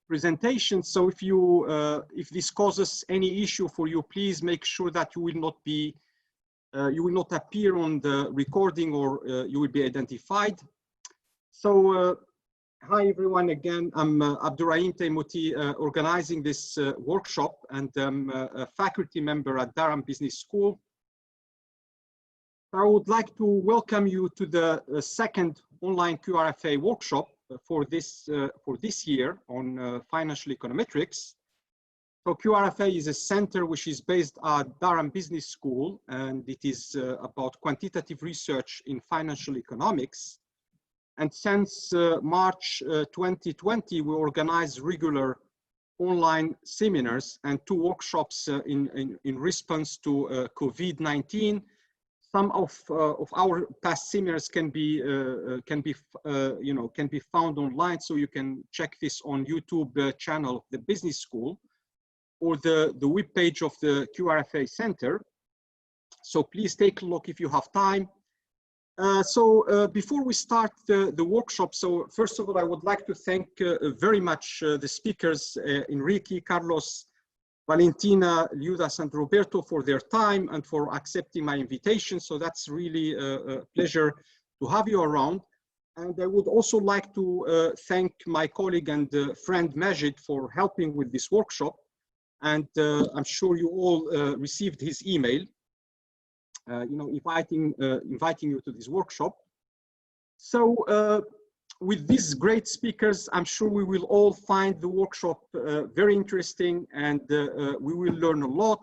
presentation. So if you if this causes any issue for you, please make sure that you will not appear on the recording, or you will be identified. So hi everyone again. I'm Abdurrahim Teimuti, organizing this workshop, and I'm a faculty member at Durham Business School. I would like to welcome you to the second online QRFE workshop for this year on financial econometrics. So QRFE is a center which is based at Durham Business School, and it is about quantitative research in financial economics. And since March 2020, we organize regular online seminars and 2 workshops in response to COVID-19. Some of our past seminars can be found online, so you can check this on YouTube channel of the Business School or the web page of the QRFE Center. So please take a look if you have time. Before we start the workshop, so first of all, I would like to thank very much the speakers, Enrique, Carlos, Valentina, Liudas, and Roberto for their time and for accepting my invitation. So that's really a pleasure to have you around. And I would also like to thank my colleague and friend Majid for helping with this workshop. And I'm sure you all received his email, inviting you to this workshop. So with these great speakers, I'm sure we will all find the workshop very interesting, and we will learn a lot.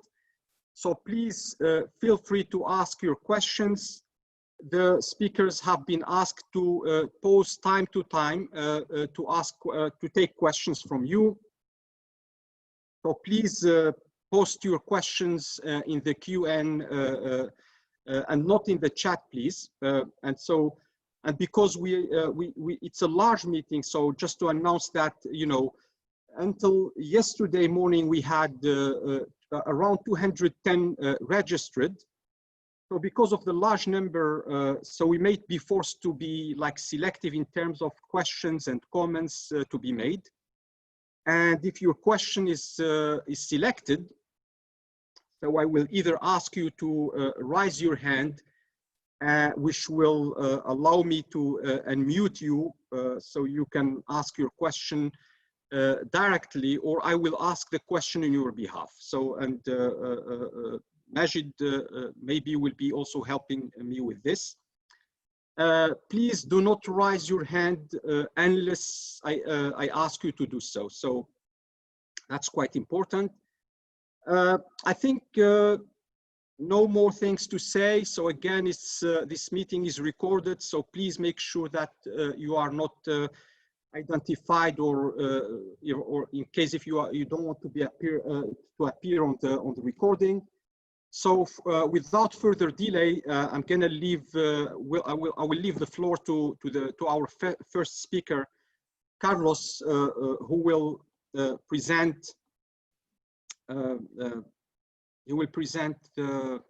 So please feel free to ask your questions. The speakers have been asked to pause time to time to take questions from you. So please post your questions in the QN and not in the chat, please. And because it's a large meeting, so just to announce that, until yesterday morning, we had around 210 registered. So because of the large number, so we may be forced to be selective in terms of questions and comments to be made. And if your question is selected, so I will either ask you to raise your hand, which will allow me to unmute you so you can ask your question directly, or I will ask the question on your behalf. So, and Majid maybe will be also helping me with this. Please do not raise your hand unless I ask you to do so. So that's quite important. I think no more things to say. So again, this meeting is recorded, so please make sure that you are not identified, or in case if you don't want to appear on the recording. So without further delay, I'm gonna leave. I will leave the floor to our first speaker, Carlos, who will present. He will present the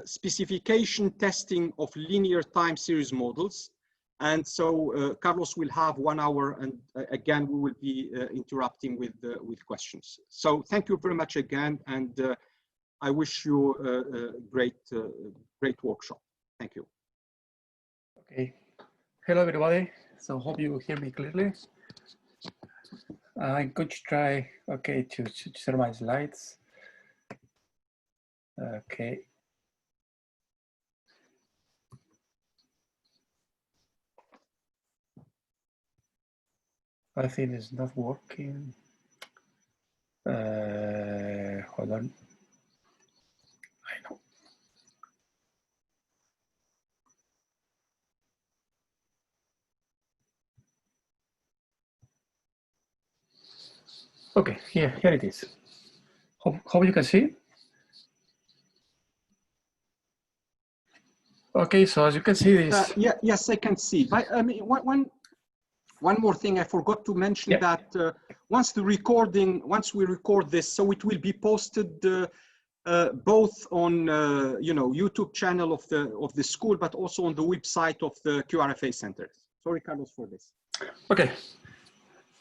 specification testing of linear time series models. And so Carlos will have 1 hour, and again, we will be interrupting with questions. So thank you very much again, and I wish you a great workshop. Thank you. Okay. Hello, everybody. So hope you hear me clearly. I'm going to try, to share my slides. Okay. I think it's not working. Hold on. I know. Okay, here it is. Hope you can see. Okay, so as you can see this. Yes, I can see. But I mean, one more thing I forgot to mention, that once we record this, so it will be posted both on YouTube channel of the school, but also on the website of the QRFE Center. Sorry, Carlos, for this. Okay.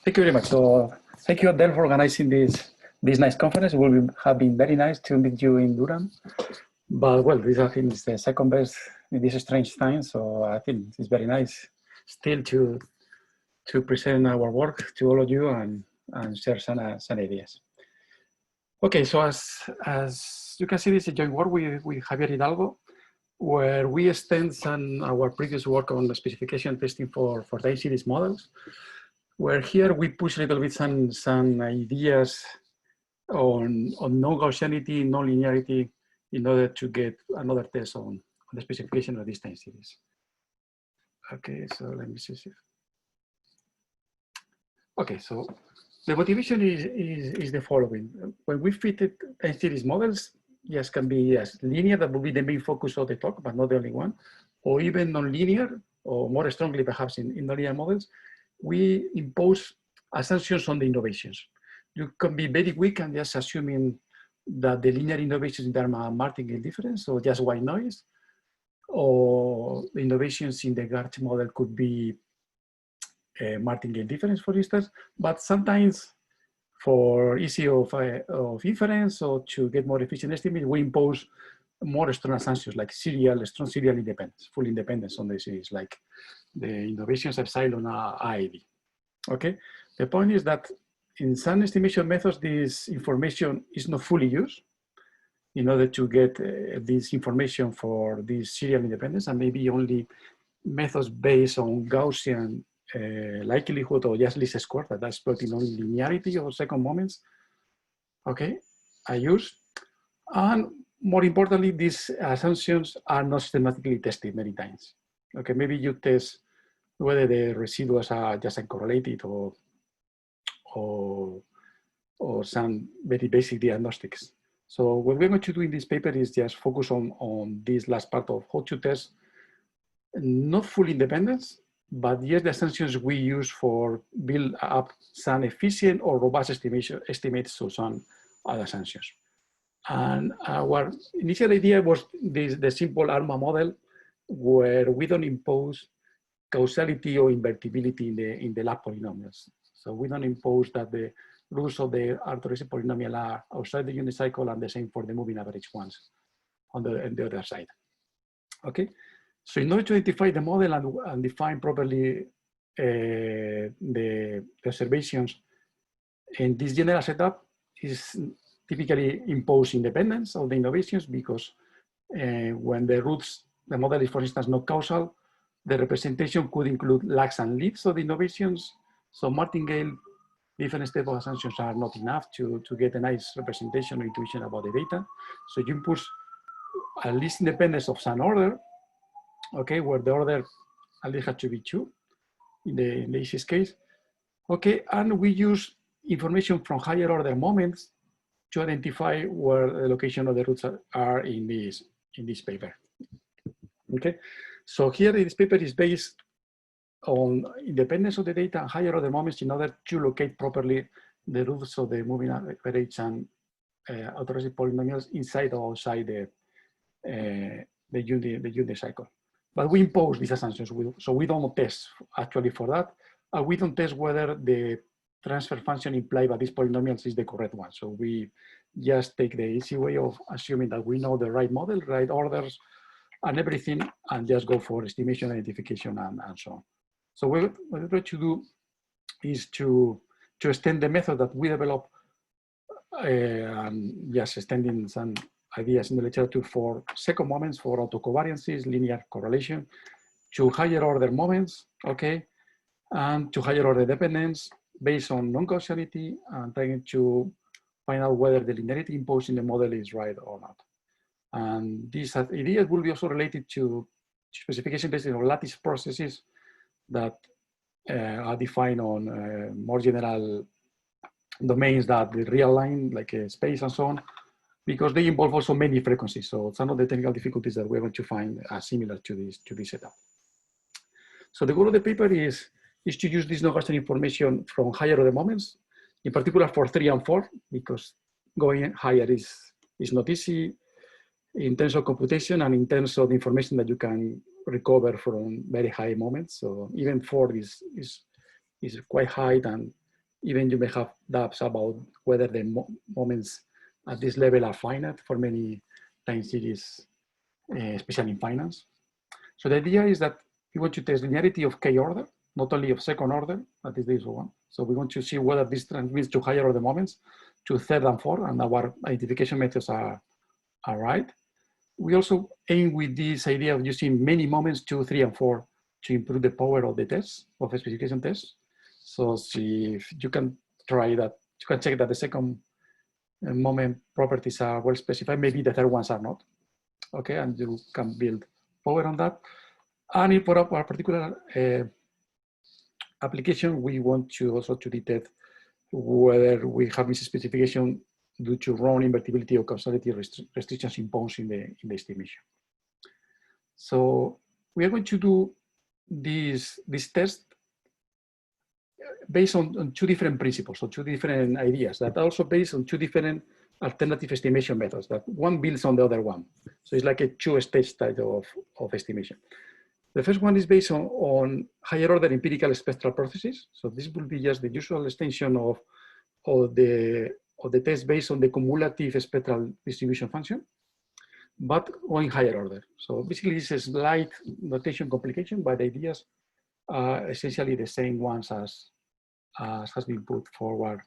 Thank you very much. So thank you, Adele, for organizing this nice conference. It will have been very nice to meet you in Durham. But well, this I think is the second best in this strange time. So I think it's very nice still to present our work to all of you and share some ideas. Okay, so as you can see, this is a joint work with Javier Hidalgo, where we extend our previous work on the specification testing for time series models, where here we push a little bit some ideas on non-Gaussianity, non-linearity, in order to get another test on the specification of this time series. Okay, so let me see. Okay, so the motivation is the following. When we fitted time series models, yes, can be as linear, that will be the main focus of the talk, but not the only one, or even non-linear, or more strongly perhaps in non-linear models, we impose assumptions on the innovations. You can be very weak and just assuming that the linear innovations in terms of martingale difference, or just white noise, or the innovations in the GARCH model could be martingale difference, for instance, but sometimes for ease of inference or to get more efficient estimates, we impose more strong assumptions like strong serial independence, full independence on the series, like the innovations epsilon IID. Okay, the point is that in some estimation methods, this information is not fully used in order to get this information for this serial independence, and maybe only methods based on Gaussian likelihood or just least square that are exploiting only linearity or second moments. Okay, I use. And more importantly, these assumptions are not systematically tested many times. Okay, maybe you test whether the residuals are just uncorrelated or some very basic diagnostics. So what we're going to do in this paper is just focus on this last part of how to test not full independence, but yes, the assumptions we use for build up some efficient or robust estimates of some other assumptions. And our initial idea was the simple ARMA model, where we don't impose causality or invertibility in the lab polynomials. So we don't impose that the rules of the autoregressive polynomial are outside the unit cycle, and the same for the moving average ones on the other side. Okay, so in order to identify the model and define properly the observations in this general setup is typically impose independence of the innovations, because when the model is, for instance, not causal, the representation could include lags and leads of the innovations. So martingale different stable assumptions are not enough to get a nice representation or intuition about the data. So you impose at least independence of some order, okay, where the order at least has to be 2 in the easiest case. Okay, and we use information from higher order moments to identify where the location of the roots are in this paper. Okay, so here this paper is based on independence of the data and higher order moments in order to locate properly the roots of the moving average and autoregressive polynomials inside or outside the unit cycle. But we impose these assumptions, so we don't test actually for that. We don't test whether the transfer function implied by these polynomials is the correct one. So we just take the easy way of assuming that we know the right model, right orders, and everything, and just go for estimation, identification, and so on. So what we try to do is to extend the method that we develop, and just extending some ideas in the literature for second moments, for autocovariances, linear correlation, to higher order moments, okay, and to higher order dependence based on non-causality, and trying to find out whether the linearity imposed in the model is right or not. And these ideas will be also related to specification testing of lattice processes that are defined on more general domains that the real line, like space and so on, because they involve also many frequencies. So some of the technical difficulties that we're going to find are similar to this setup. So the goal of the paper is to use this non-Gaussian information from higher order moments, in particular for 3 and 4, because going higher is not easy in terms of computation and in terms of the information that you can recover from very high moments. So even 4 is quite high, and Even you may have doubts about whether the moments at this level are finite for many time series, especially in finance. So the idea is that we want to test linearity of k order, not only of second order, that is this one. So we want to see whether this transmits to higher order moments, to third and fourth, and our identification methods are right. We also aim with this idea of using many moments, 2, 3, and 4, to improve the power of the tests, of the specification tests. So see if you can try that, you can check that the second moment properties are well specified, maybe the third ones are not. Okay, and you can build power on that. And for our particular application, we want to also to detect whether we have misspecification due to wrong invertibility or causality restrictions imposed in the estimation. So we are going to do this test based on two different principles, or two different ideas that are also based on two different alternative estimation methods that one builds on the other one. So it's like a two-stage type of estimation. The first one is based on higher order empirical spectral processes. So this will be just the usual extension of the test based on the cumulative spectral distribution function, but going higher order. So basically it's a slight notation complication, but the ideas are essentially the same ones as has been put forward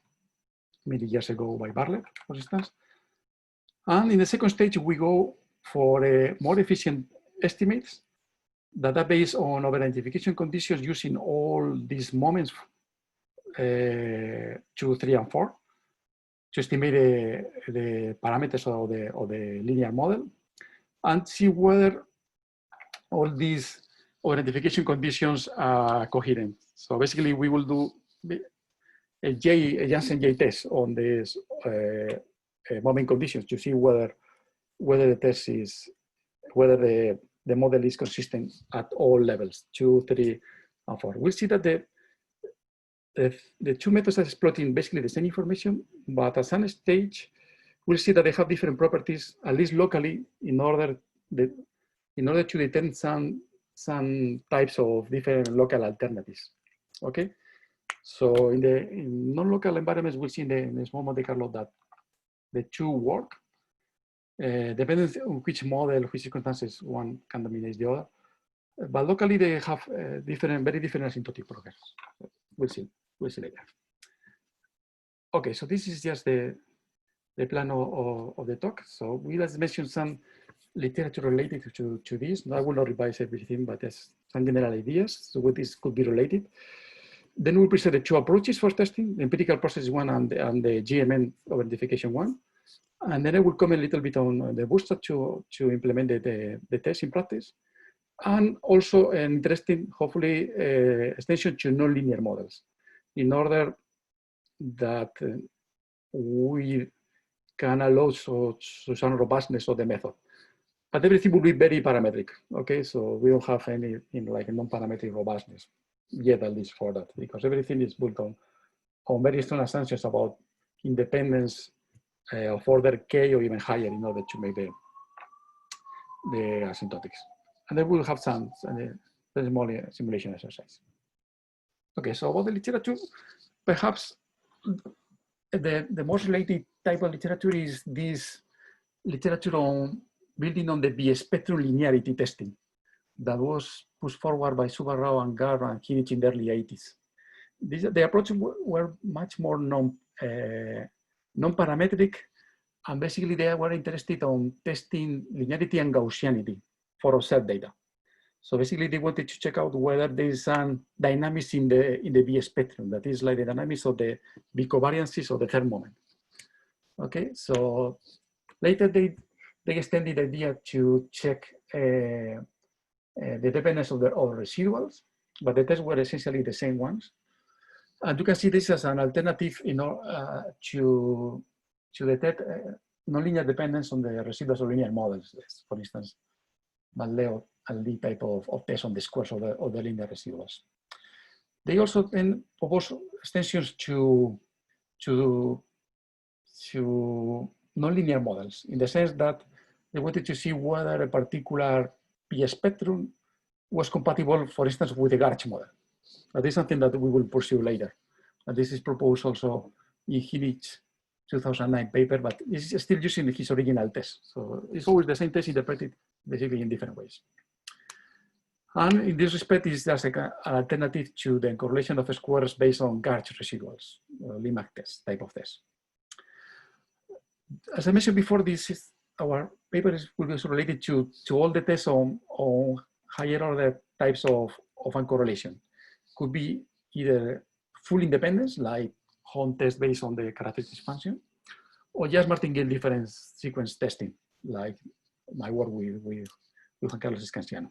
many years ago by Bartlett, for instance. And in the second stage, we go for more efficient estimates that are based on over-identification conditions using all these moments, 2, 3, and 4, to estimate the parameters of the linear model and see whether all these over-identification conditions are coherent. So basically, we will do a Janssen J test on these moment conditions to see whether the test is, whether the model is consistent at all levels, 2, 3, and 4. We'll see that the two methods are exploiting basically the same information, but at some stage, we'll see that they have different properties, at least locally, in order to determine some types of different local alternatives. Okay, so in non-local environments, we'll see in the small Monte Carlo that the two work. Depending on which model, which circumstances one can dominate the other. But locally, they have very different asymptotic progress. We'll see later. Okay, so this is just the plan of the talk. So we just mentioned some literature related to this. I will not revise everything, but there's some general ideas. So what this could be related. Then we'll present the two approaches for testing, the empirical process one and the GMN identification one. And then I will comment a little bit on the bootstrap to implement the test in practice. And also an interesting, hopefully, extension to nonlinear models in order that we can allow some robustness of the method. But everything will be very parametric, okay? So we don't have any like a non-parametric robustness yet, at least for that, because everything is built on very strong assumptions about independence of order K or even higher in order to make the asymptotics. And then we'll have some small simulation exercise. Okay, so about the literature, perhaps the most related type of literature is this literature on building on the B-spectrum linearity testing that was pushed forward by Subarrao and Gar and Hirich in the early 80s. The approaches were much more non-parametric, and basically they were interested on testing linearity and Gaussianity for observed data. So basically they wanted to check out whether there is some dynamics in the B spectrum, that is like the dynamics of the B covariances of the third moment. Okay, so later they extended the idea to check the dependence of residuals, but the tests were essentially the same ones. And you can see this as an alternative to detect nonlinear dependence on the residuals of linear models, for instance, Leo and Lee type of test on the squares of the linear residuals. They also then propose extensions to nonlinear models, in the sense that they wanted to see whether a particular P spectrum was compatible, for instance, with the Garch model. That is something that we will pursue later. And this is proposed also in Hinich's 2009 paper, but it's still using his original test. So it's always the same test interpreted basically in different ways. And in this respect, it's just like an alternative to the correlation of squares based on gauge residuals, Limac test type of test. As I mentioned before, this is our paper will be related to all the tests on higher order types of uncorrelation. Could be either full independence, like Home test based on the characteristic function, or just martingale difference sequence testing, like my work with Juan Carlos Scanciano.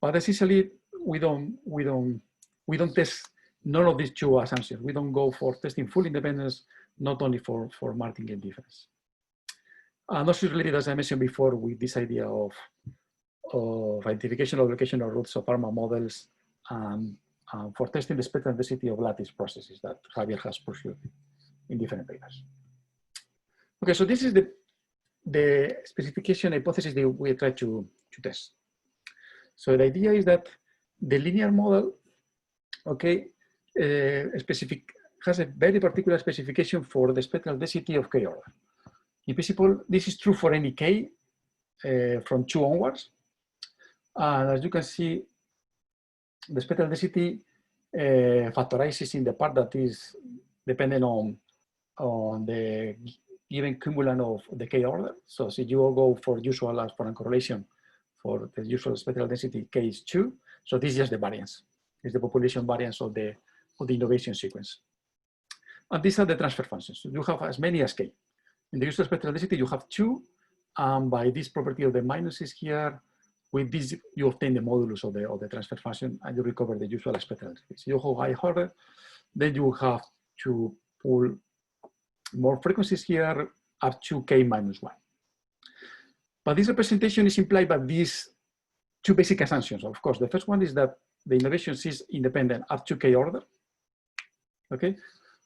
But essentially, we don't test none of these two assumptions. We don't go for testing full independence, not only for martingale difference. And also related, as I mentioned before, with this idea of identification of locational roots of ARMA models for testing the spectral density of lattice processes that Javier has pursued in different papers. Okay, so this is the specification hypothesis that we try to test. So the idea is that the linear model, okay, has a very particular specification for the spectral density of k order. In principle, this is true for any k from 2 onwards. And as you can see, the spectral density factorizes in the part that is dependent on the given cumulant of the k order. So if you go for usual as for uncorrelation for the usual spectral density, k is 2. So this is just the variance. It's the population variance of the innovation sequence. And these are the transfer functions. So you have as many as k. In the usual spectral density, you have 2. And by this property of the minuses here, with this, you obtain the modulus of the transfer function and you recover the usual spectral density. So you have high order, then you have to pull more frequencies here up to k minus 1. But this representation is implied by these two basic assumptions. Of course, the first one is that the innovation is independent up to k order. Okay,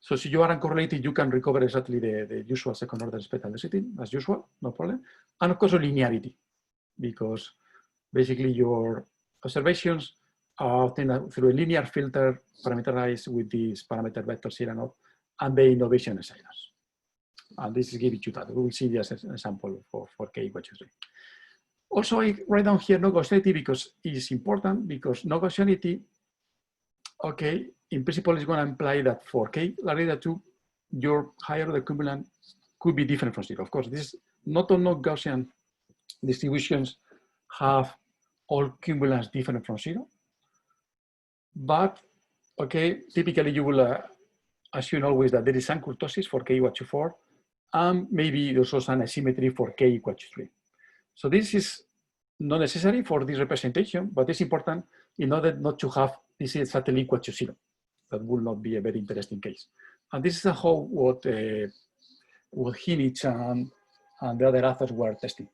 so if you are uncorrelated, you can recover exactly the usual second order spectral density as usual, no problem. And of course, linearity, because basically your observations are obtained through a linear filter parameterized with this parameter vector zero naught and the innovation epsilons. And this is giving you that. We will see just an example for k equal to 3. Also, I write down here no Gaussianity because it's important, because no Gaussianity, okay, in principle is going to imply that for k larger 2, your higher order cumulant could be different from 0. Of course, this not all no Gaussian distributions have all cumulants different from 0. But, okay, typically you will assume always that there is some kurtosis for k equal to 4, and maybe there's also an asymmetry for k equal to 3. So this is not necessary for this representation, but it's important in order not to have this exactly equal to 0. That will not be a very interesting case. And this is how what Hinich and the other authors were testing.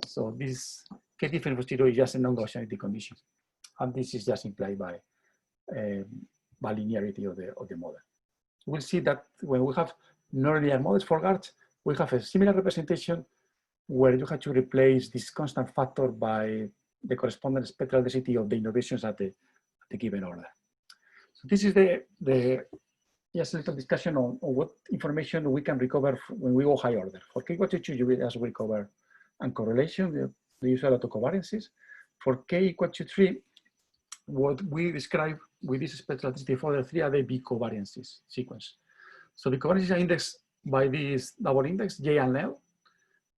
So this k different from 0 is just a non-Gaussianity condition. And this is just implied by linearity of the model. We'll see that when we have nonlinear models for GARCH, we have a similar representation where you have to replace this constant factor by the corresponding spectral density of the innovations at the given order. So this is just a little discussion on what information we can recover when we go high order. For k equal to 2, you will just recover uncorrelation, the usual autocovariances. For k equal to 3, what we describe with this spectral density of order 3 are the B covariances sequence. So the covariances are indexed by this double index, J and L.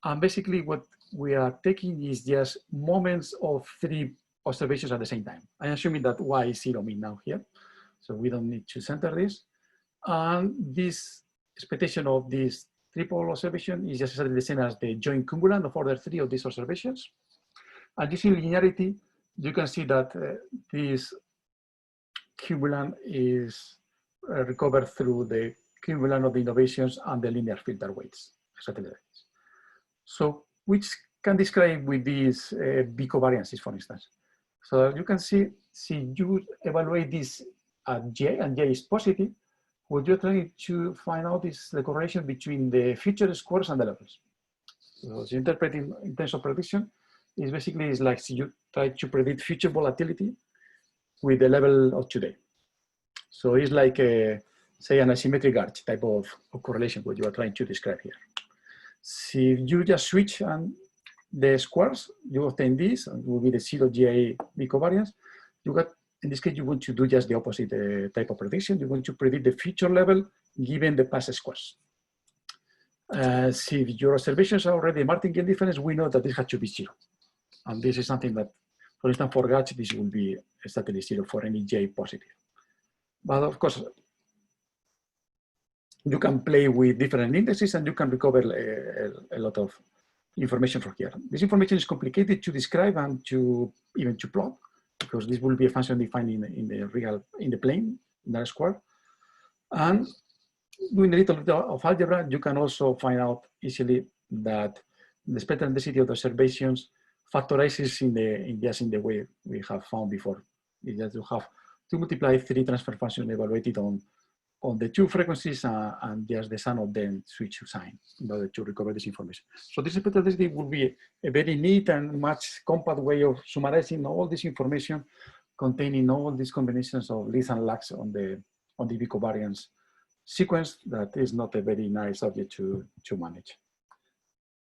And basically what we are taking is just moments of 3 observations at the same time. I'm assuming that Y is 0 mean now here. So we don't need to center this. And this expectation of this triple observation is just exactly the same as the joint cumulant of order 3 of these observations. And using linearity, you can see that this cumulant is recovered through the cumulant of the innovations and the linear filter weights, exactly like this. So which can describe with these B covariances, for instance. So you can see, you evaluate this at J, and J is positive, what you're trying to find out is the correlation between the feature squares and the levels. So interpreting in terms of prediction is basically is like you try to predict future volatility with the level of today. So it's like, say, an asymmetric arch type of correlation, what you are trying to describe here. So if you just switch the squares, you obtain this, and it will be the 0 GA B covariance. You got, in this case, you want to do just the opposite type of prediction. You want to predict the future level given the past squares. So if your observations are already martingale difference, we know that this has to be 0. And this is something that, for instance, for GATS, this will be exactly 0 for any J positive. But of course, you can play with different indexes and you can recover a lot of information from here. This information is complicated to describe and even to plot, because this will be a function defined in the plane, in the square. And doing a little bit of algebra, you can also find out easily that the spectral density of the observations factorizes just in the way we have found before. It's just you have to multiply 3 transfer functions evaluated on the 2 frequencies and just the sum of them switch sign in order to recover this information. So this spectral density will be a very neat and much compact way of summarizing all this information containing all these combinations of leads and lags on the B covariance sequence that is not a very nice object to manage.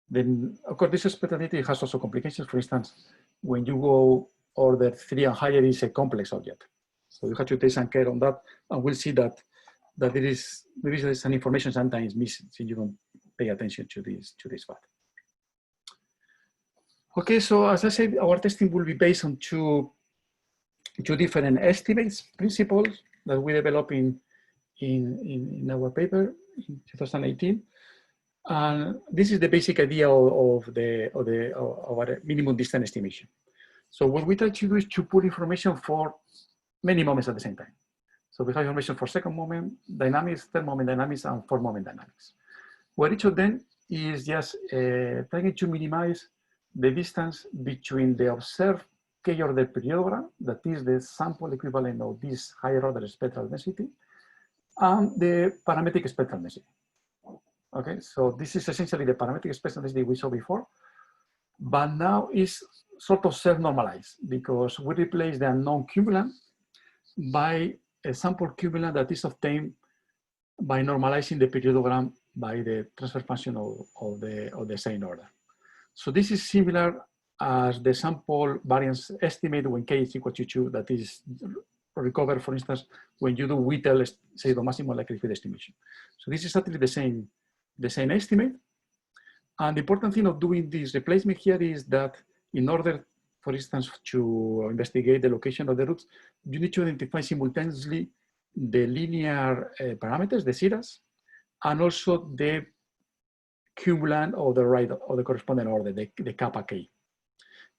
Then, of course, this spectral density has also complications. For instance, when you go order 3 and higher, is a complex object. So you have to take some care on that, and we'll see that there is maybe some information sometimes missing if you don't pay attention to this fact. Okay, so as I said, our testing will be based on two different estimates principles that we developed in our paper in 2018. And this is the basic idea of our minimum distance estimation. So what we try to do is to put information for many moments at the same time. So we have information for second moment dynamics, third moment dynamics, and fourth moment dynamics, where each of them is just trying to minimize the distance between the observed k-order periodogram, that is the sample equivalent of this higher order spectral density, and the parametric spectral density. Okay, so this is essentially the parametric spectral density we saw before, but now is sort of self-normalized because we replace the unknown cumulant by a sample cumulant that is obtained by normalizing the periodogram by the transfer function of the same order. So this is similar as the sample variance estimate when k is equal to 2, that is recovered, for instance, when you do Whittle pseudo-maximal likelihood estimation. So this is exactly the same estimate. And the important thing of doing this replacement here is that in order, for instance, to investigate the location of the roots, you need to identify simultaneously the linear parameters, the zetas, and also the cumulant of the right of the corresponding order, the kappa k.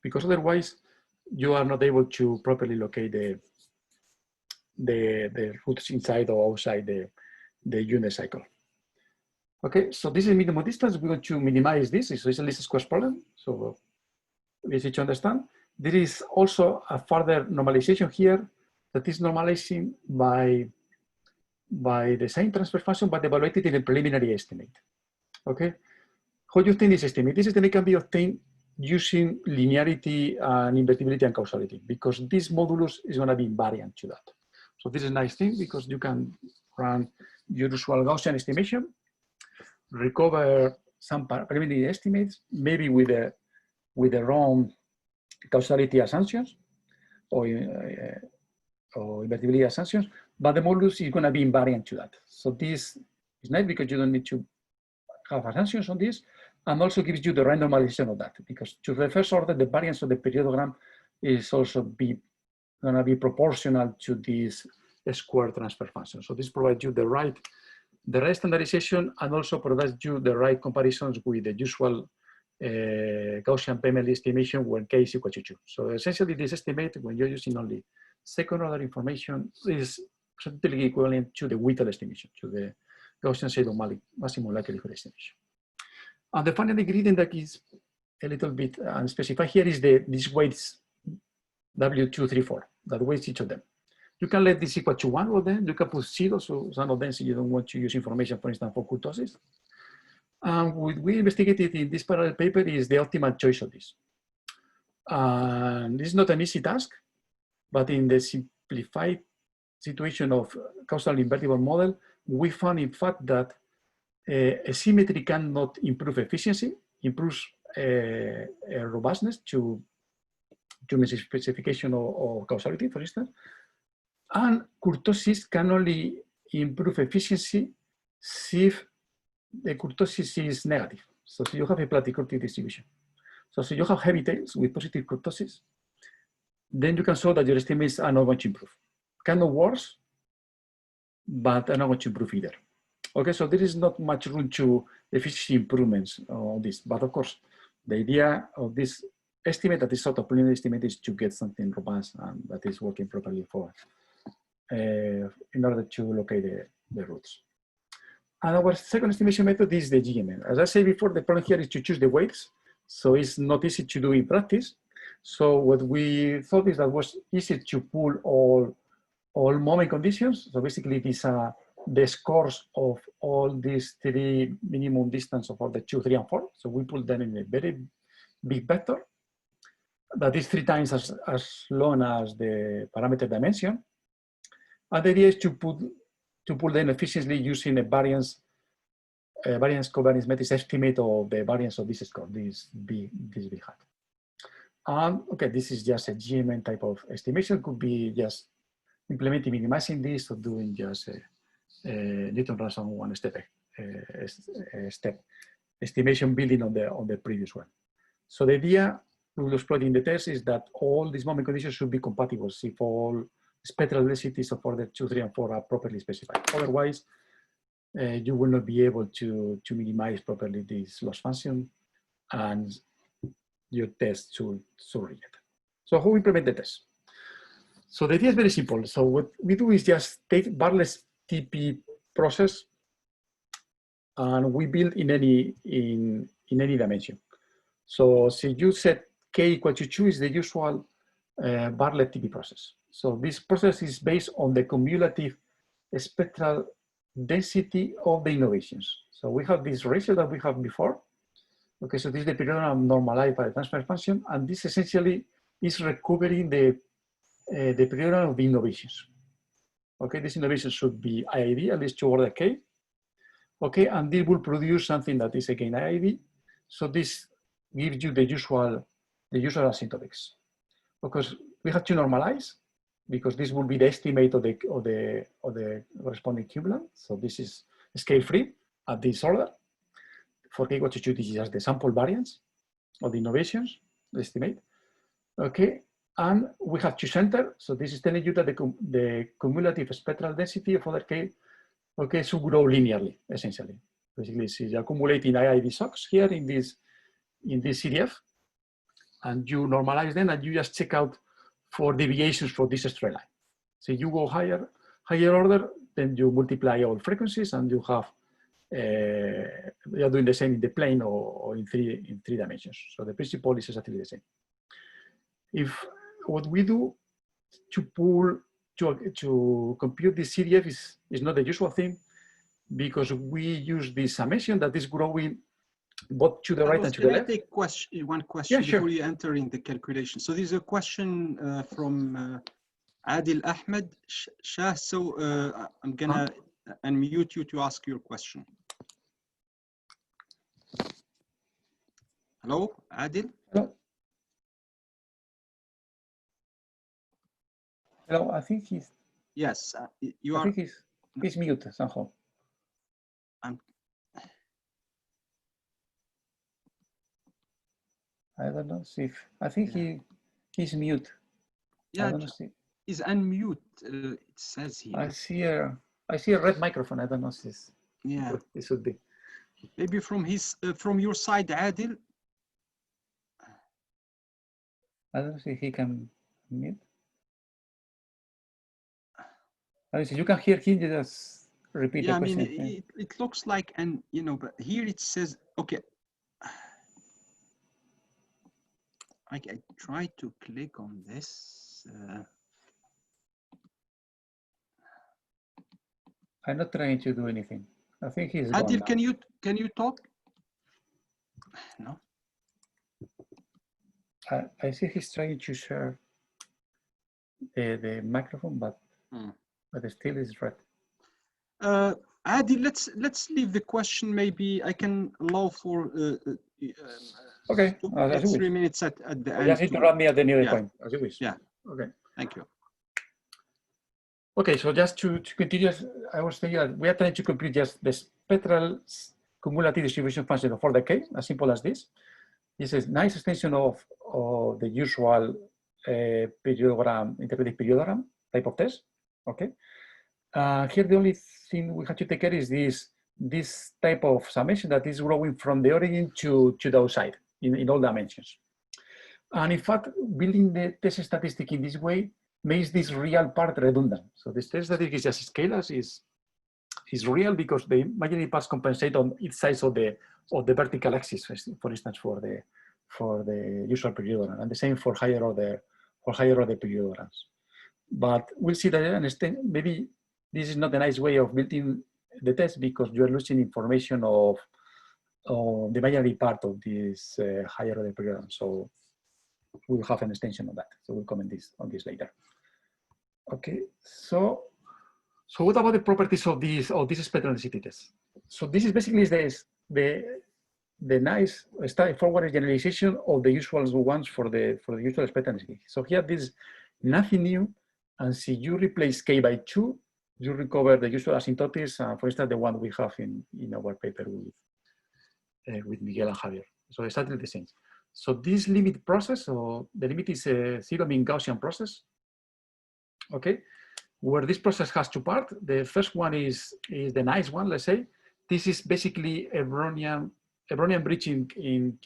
Because otherwise, you are not able to properly locate the roots inside or outside the unit cycle. Okay, so this is minimum distance. We're going to minimize this. So it's a least squares problem. So easy to understand. There is also a further normalization here that is normalizing by the same transfer function, but evaluated in a preliminary estimate. Okay, how do you obtain this estimate? This estimate can be obtained using linearity and invertibility and causality, because this modulus is going to be invariant to that. So this is a nice thing because you can run your usual Gaussian estimation, recover some preliminary estimates, maybe with the wrong causality assumptions or invertibility assumptions, but the modulus is going to be invariant to that. So this is nice because you don't need to have assumptions on this, and also gives you the right normalization of that, because to the first order, the variance of the periodogram is also going to be proportional to this square transfer function. So this provides you the right standardization and also provides you the right comparisons with the usual Gaussian PML estimation when k is equal to 2. So essentially this estimate, when you're using only second order information, is practically equivalent to the Whittle estimation, to the Gaussian pseudo-maximum likelihood estimation. And the final ingredient that is a little bit unspecified here is these weights W2, 3, 4, that weights each of them. You can let this equal to 1 of them. You can put 0, so some of them, so you don't want to use information, for instance, for kurtosis. And what we investigated in this parallel paper is the optimal choice of this. And this is not an easy task, but in the simplified situation of causal invertible model, we found in fact that a symmetry cannot improve efficiency, improves robustness to specification or causality, for instance. And kurtosis can only improve efficiency if the kurtosis is negative. So you have a platykurtic distribution. So you have heavy tails with positive kurtosis, then you can show that your estimates are not going to improve. Cannot worse, but are not going to improve either. Okay, so there is not much room to efficiency improvements on this. But of course, the idea of this estimate, that is sort of preliminary estimate, is to get something robust and that is working properly for in order to locate the roots. And our second estimation method is the GMM. As I said before, the problem here is to choose the weights. So it's not easy to do in practice. So what we thought is that was easy to pull all moment conditions. So basically these are the scores of all these three minimum distance of all the 2, 3, and 4. So we put them in a very big vector that is 3 times as long as the parameter dimension. And the idea is to pull them efficiently using a variance covariance matrix estimate of the variance of this score, this big hat. Okay, this is just a GMM type of estimation. Could be just implementing minimizing this or doing just a Newton-Raphson one step estimation building on the previous one. So the idea we will exploit in the test is that all these moment conditions should be compatible if all spectral densities of order 2, 3, and 4 are properly specified. Otherwise, you will not be able to minimize properly this loss function and your test should reject. So how we implement the test? So the idea is very simple. So what we do is just take Bartlett's TP process and we build in any dimension. So you set k equal to 2 is the usual Bartlett TP process. So this process is based on the cumulative spectral density of the innovations. So we have this ratio that we have before. Okay, so this is the periodogram normalized by the transfer function, and this essentially is recovering the periodogram of the innovations. Okay, this innovation should be IID, at least 2 order k. Okay, and this will produce something that is again IID. So this gives you the usual asymptotics. Because we have to normalize, because this will be the estimate of the corresponding cumulant. So this is scale free at this order. For k equal to 2, this is just the sample variance of the innovations, the estimate. Okay, and we have to center. So this is telling you that the cumulative spectral density of other k, okay, should grow linearly, essentially. Basically, so you're accumulating IID socks here in this CDF, and you normalize them, and you just check out for deviations for this straight line. So you go higher order, then you multiply all frequencies, and you have you are doing the same in the plane or in three dimensions. So the principle is exactly the same. If what we do to compute this CDF is not the usual thing, because we use this summation that is growing both to the right and to the left. Can I take one question Yeah, sure. before you enter in the calculation? So there's a question from Adil Ahmed Shah. So I'm gonna unmute you to ask your question. Hello, Adil? Hello. Hello, I think he's... Yes, you are... I think he's mute somehow. I don't know if... I think he's mute. Yeah, I don't know. he's unmute, it says here. I see a red microphone. I don't know if this... Yeah. What this would be. Maybe from your side, Adil. I don't see if he can mute. I don't see, you can hear him, just repeat the question. I mean, it looks like, and you know, but here it says, okay. I try to click on this. I'm not trying to do anything. I think he's Adil, gone can you talk? No. I see he's trying to share the microphone, but but still is red. Adi, let's leave the question. Maybe I can allow for okay, 2 minutes, 3 minutes at the end. Just interrupt me at any other yeah. point, as you wish. Yeah. Okay. Thank you. Okay, so just to continue, I was thinking that we are trying to compute just the spectral cumulative distribution function for the K, as simple as this. This is a nice extension of the usual periodogram, interpretive periodogram type of test. Okay. Here the only thing we have to take care is this type of summation that is growing from the origin to the outside in all dimensions. And in fact, building the test statistic in this way makes this real part redundant. So this test statistic is just scalars is real because the imaginary parts compensate on each side of the vertical axis, for instance, for the usual periodogram, and the same for higher order periodograms. But we'll see that maybe this is not a nice way of building the test because you are losing information of the imaginary part of this higher order periodogram. So we'll have an extension on that. So we'll comment on this later. Okay, so what about the properties of this spectral density test? So this is basically the nice straightforward generalization of the usual ones for the usual spectral density. So here this is nothing new, and see you replace K by 2, you recover the usual asymptotics, for instance, the one we have in our paper with Miguel and Javier. So exactly the same. So this limit process, so the limit is a zero mean Gaussian process. Okay, where this process has two parts. The first one is the nice one, let's say. This is basically a Brownian bridge in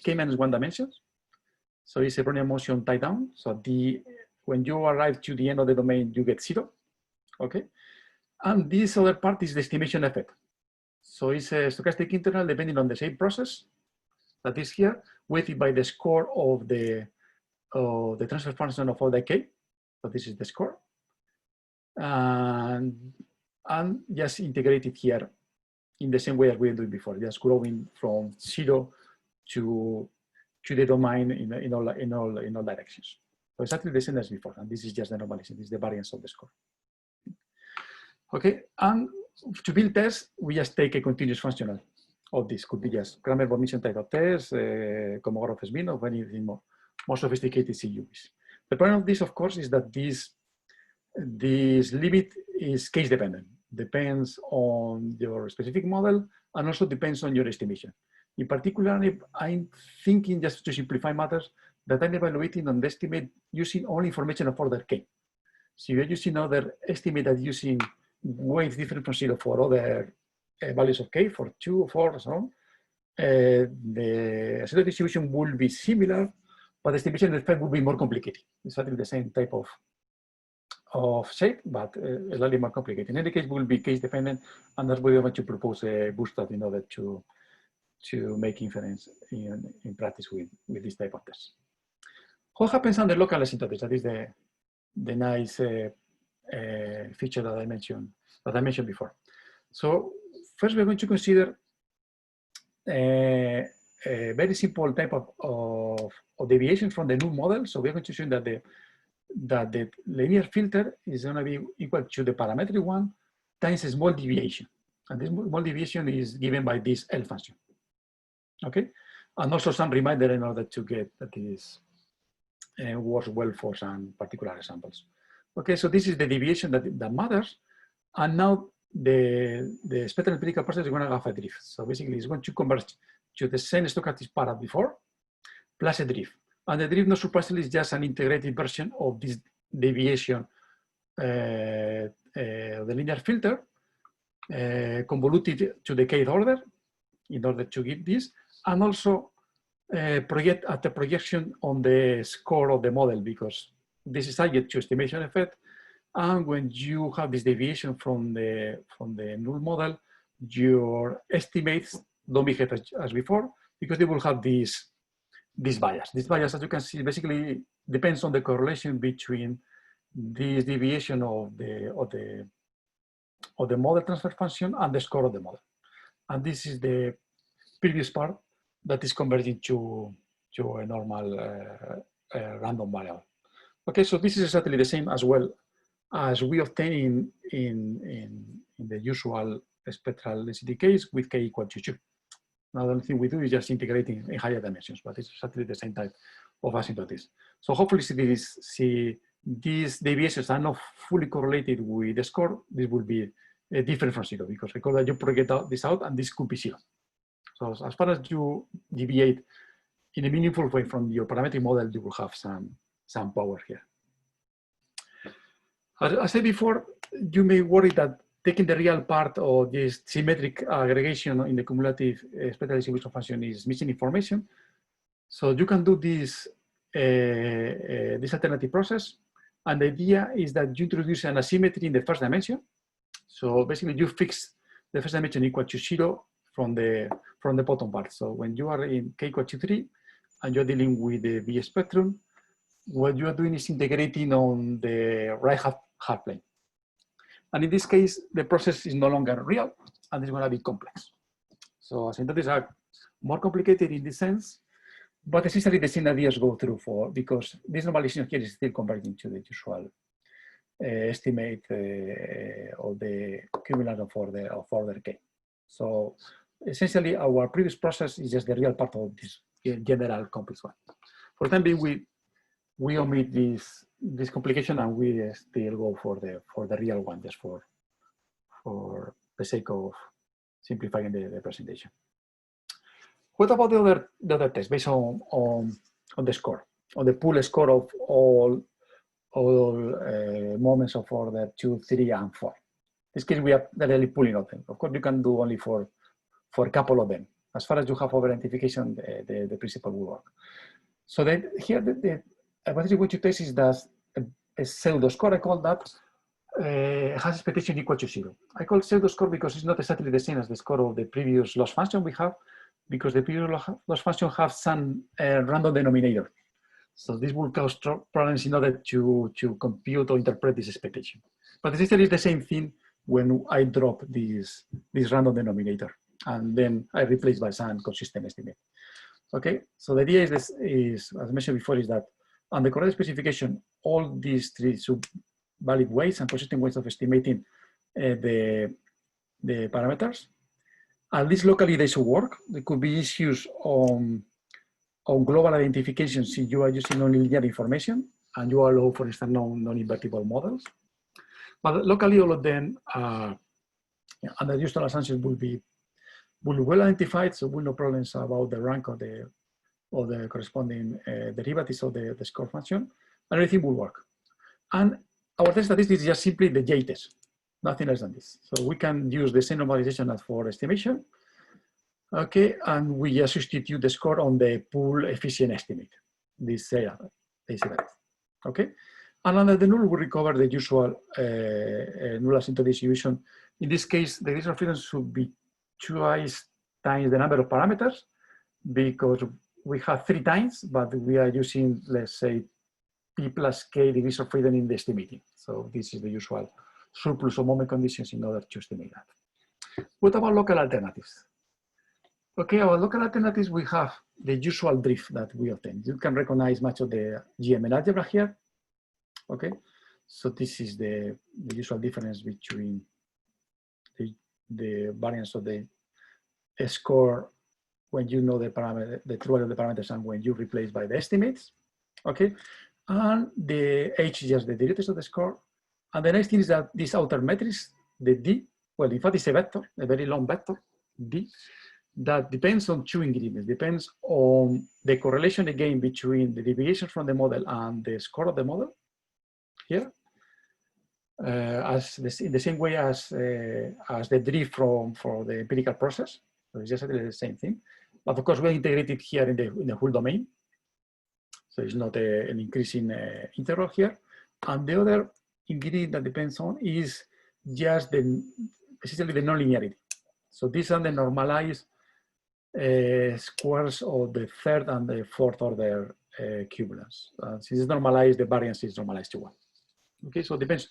K-1 dimensions. So it's a Brownian motion tie down. So when you arrive to the end of the domain, you get 0. Okay, and this other part is the estimation effect. So it's a stochastic integral depending on the same process that is here, weighted by the score of the transfer function of all the K. So this is the score. And just integrated here in the same way as we were doing before, just growing from 0 to the domain in all directions. So exactly the same as before, and this is just the normalization. This is the variance of the score. Okay, and to build tests, we just take a continuous functional of this. Could be just Kramer-Bonn-Mission type of test, Kolmogorov-Smirnov, or anything more sophisticated CUs. The problem of this, of course, is that this limit is case dependent. Depends on your specific model and also depends on your estimation. In particular, I'm thinking, just to simplify matters, that I'm evaluating on the estimate using only information of order K. So you're using other estimate that using weights different from 0 for other values of K, for 2, 4, so on. The asset distribution will be similar, but the estimation effect will be more complicated. It's exactly the same type of shape, but a slightly more complicated. In any case, will be case dependent, and that's why we want to propose a bootstrap in order to make inference in practice with this type of tests. What happens on the local asymptotics? That is the nice feature that I mentioned before. So first, we're going to consider a very simple type of deviation from the null model. So we're going to assume that the linear filter is going to be equal to the parametric one times a small deviation. And this small deviation is given by this L function. Okay? And also some reminder in order to get that this works well for some particular examples. Okay, so this is the deviation that matters. And now the spectral empirical process is going to have a drift. So basically it's going to converge to the same stochastic part as before, plus a drift. And the drift, not surprisingly, is just an integrated version of this deviation of the linear filter, convoluted to the kth order in order to give this, and also project at the projection on the score of the model, because this is subject to estimation effect. And when you have this deviation from the null model, your estimates don't behave as before, because they will have this bias. This bias, as you can see, basically depends on the correlation between this deviation of the model transfer function and the score of the model. And this is the previous part that is converging to a normal random variable. Okay, so this is exactly the same as well as we obtain in the usual spectral density case with k equal to 2. Now, the only thing we do is just integrating in higher dimensions, but it's exactly the same type of asymptotes. So hopefully, see these deviations are not fully correlated with the score, this will be different from 0, because recall that you project this out and this could be 0. So as far as you deviate in a meaningful way from your parametric model, you will have some power here. As I said before, you may worry that taking the real part of this symmetric aggregation in the cumulative spectral distribution function is missing information. So you can do this alternative process. And the idea is that you introduce an asymmetry in the first dimension. So basically you fix the first dimension equal to 0 from the bottom part. So when you are in k equal to 3 and you're dealing with the B spectrum, what you are doing is integrating on the right half plane. And in this case, the process is no longer real and it's going to be complex. So asymptotes are more complicated in this sense, but essentially the same ideas go through because this normalization here is still converging to the usual estimate of the cumulative of order k. So essentially our previous process is just the real part of this general complex one. For the time being, we omit this complication and we still go for the real one, just for the sake of simplifying the presentation. What about the other test based on the score, on the pool score of all moments of order 2, 3, and 4? In this case, we are really pulling of them. Of course, you can do only for a couple of them. As far as you have over-identification, the principle will work. So then here, what you want to test is that a pseudo score, I call that, has expectation equal to 0. I call pseudo score because it's not exactly the same as the score of the previous loss function we have, because the previous loss function has some random denominator. So this will cause problems in order to compute or interpret this expectation. But essentially it's the same thing when I drop this random denominator and then I replace by some consistent estimate. Okay, so the idea is as I mentioned before, is that on the correct specification, all these three valid ways and consistent ways of estimating the parameters, at least locally they should work. There could be issues on global identification if you are using only linear information and you allow, for instance, non-invertible models. But locally, all of them under usual assumptions will be well identified, so we'll no problems about the rank of the corresponding derivatives of the score function, and everything will work. And our test statistics is just simply the J test, nothing less than this. So we can use the same normalization as for estimation, okay, and we just substitute the score on the pool efficient estimate, this okay. And under the null, we recover the usual null asymptote distribution. In this case, the degrees of freedom should be twice times the number of parameters, because we have 3 times, but we are using, let's say, p plus k degrees of freedom in the estimating. So this is the usual surplus of moment conditions in order to estimate that. What about local alternatives? Okay, our local alternatives, we have the usual drift that we obtain. You can recognize much of the GML algebra here. Okay, so this is the usual difference between the variance of the score when you know the parameter, the true value of the parameters, and when you replace by the estimates. Okay, and the H is just the derivatives of the score. And the next thing is that this outer matrix, the D, well, in fact, it's a vector, a very long vector, D, that depends on 2 ingredients. Depends on the correlation again between the deviation from the model and the score of the model here, in the same way as the drift for the empirical process. So it's just the same thing. But of course, we're integrated here in the whole domain. So it's not an increasing integral here. And the other ingredient that depends on is just essentially the nonlinearity. So these are the normalized squares of the 3rd and the 4th order cumulants. Since it's normalized, the variance is normalized to 1. Okay, so depends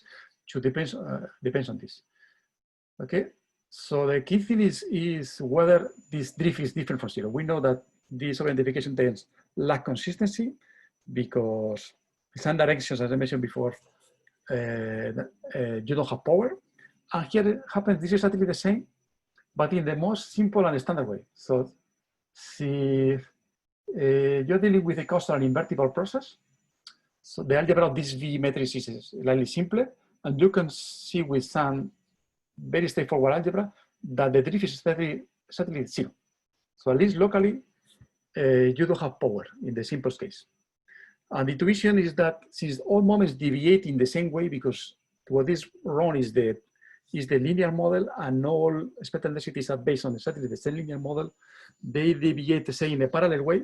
on this. Okay, so the key thing is whether this drift is different from 0. We know that this identification tends lack consistency because some directions, as I mentioned before, you don't have power. And here it happens, this is exactly the same, but in the most simple and standard way. So see, you're dealing with a causal and invertible process. So the algebra of this V matrix is slightly simpler, and you can see with some very straightforward algebra that the drift is certainly zero. So at least locally, you don't have power in the simplest case. And the intuition is that since all moments deviate in the same way, because what is wrong is the linear model, and all spectral densities are based on exactly the same linear model, they deviate the same in a parallel way.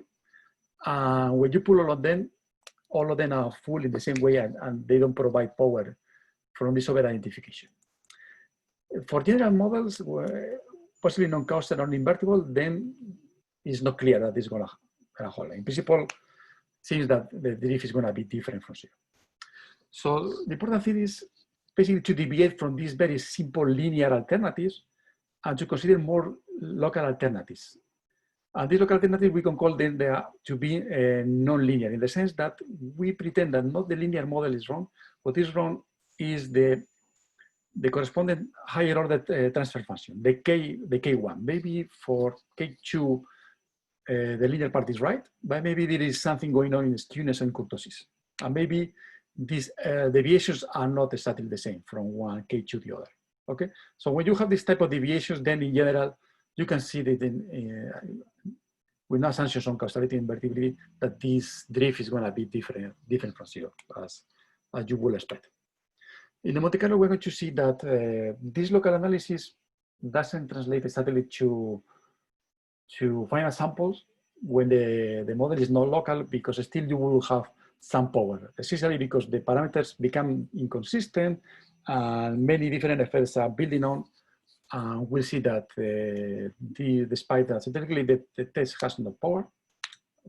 And when you pull all of them are full in the same way, and they don't provide power from this over-identification. For general models, possibly non-causal or invertible, then it's not clear that it's going to hold. In principle, seems that the drift is going to be different from zero. So the important thing is basically to deviate from these very simple linear alternatives and to consider more local alternatives. And these local alternatives, we can call them to be non-linear, in the sense that we pretend that not the linear model is wrong. What is wrong is the corresponding higher order transfer function, the K1. Maybe for K2, the linear part is right, but maybe there is something going on in skewness and kurtosis. And maybe these deviations are not exactly the same from one K2 to the other. Okay, so when you have this type of deviations, then in general, you can see that with no assumptions on causality and invertibility, that this drift is going to be different from zero, as you would expect. In the Monte Carlo, we're going to see that this local analysis doesn't translate exactly to final samples when the model is not local, because still you will have some power, essentially because the parameters become inconsistent and many different effects are building on. We'll see that despite that, technically the test has no power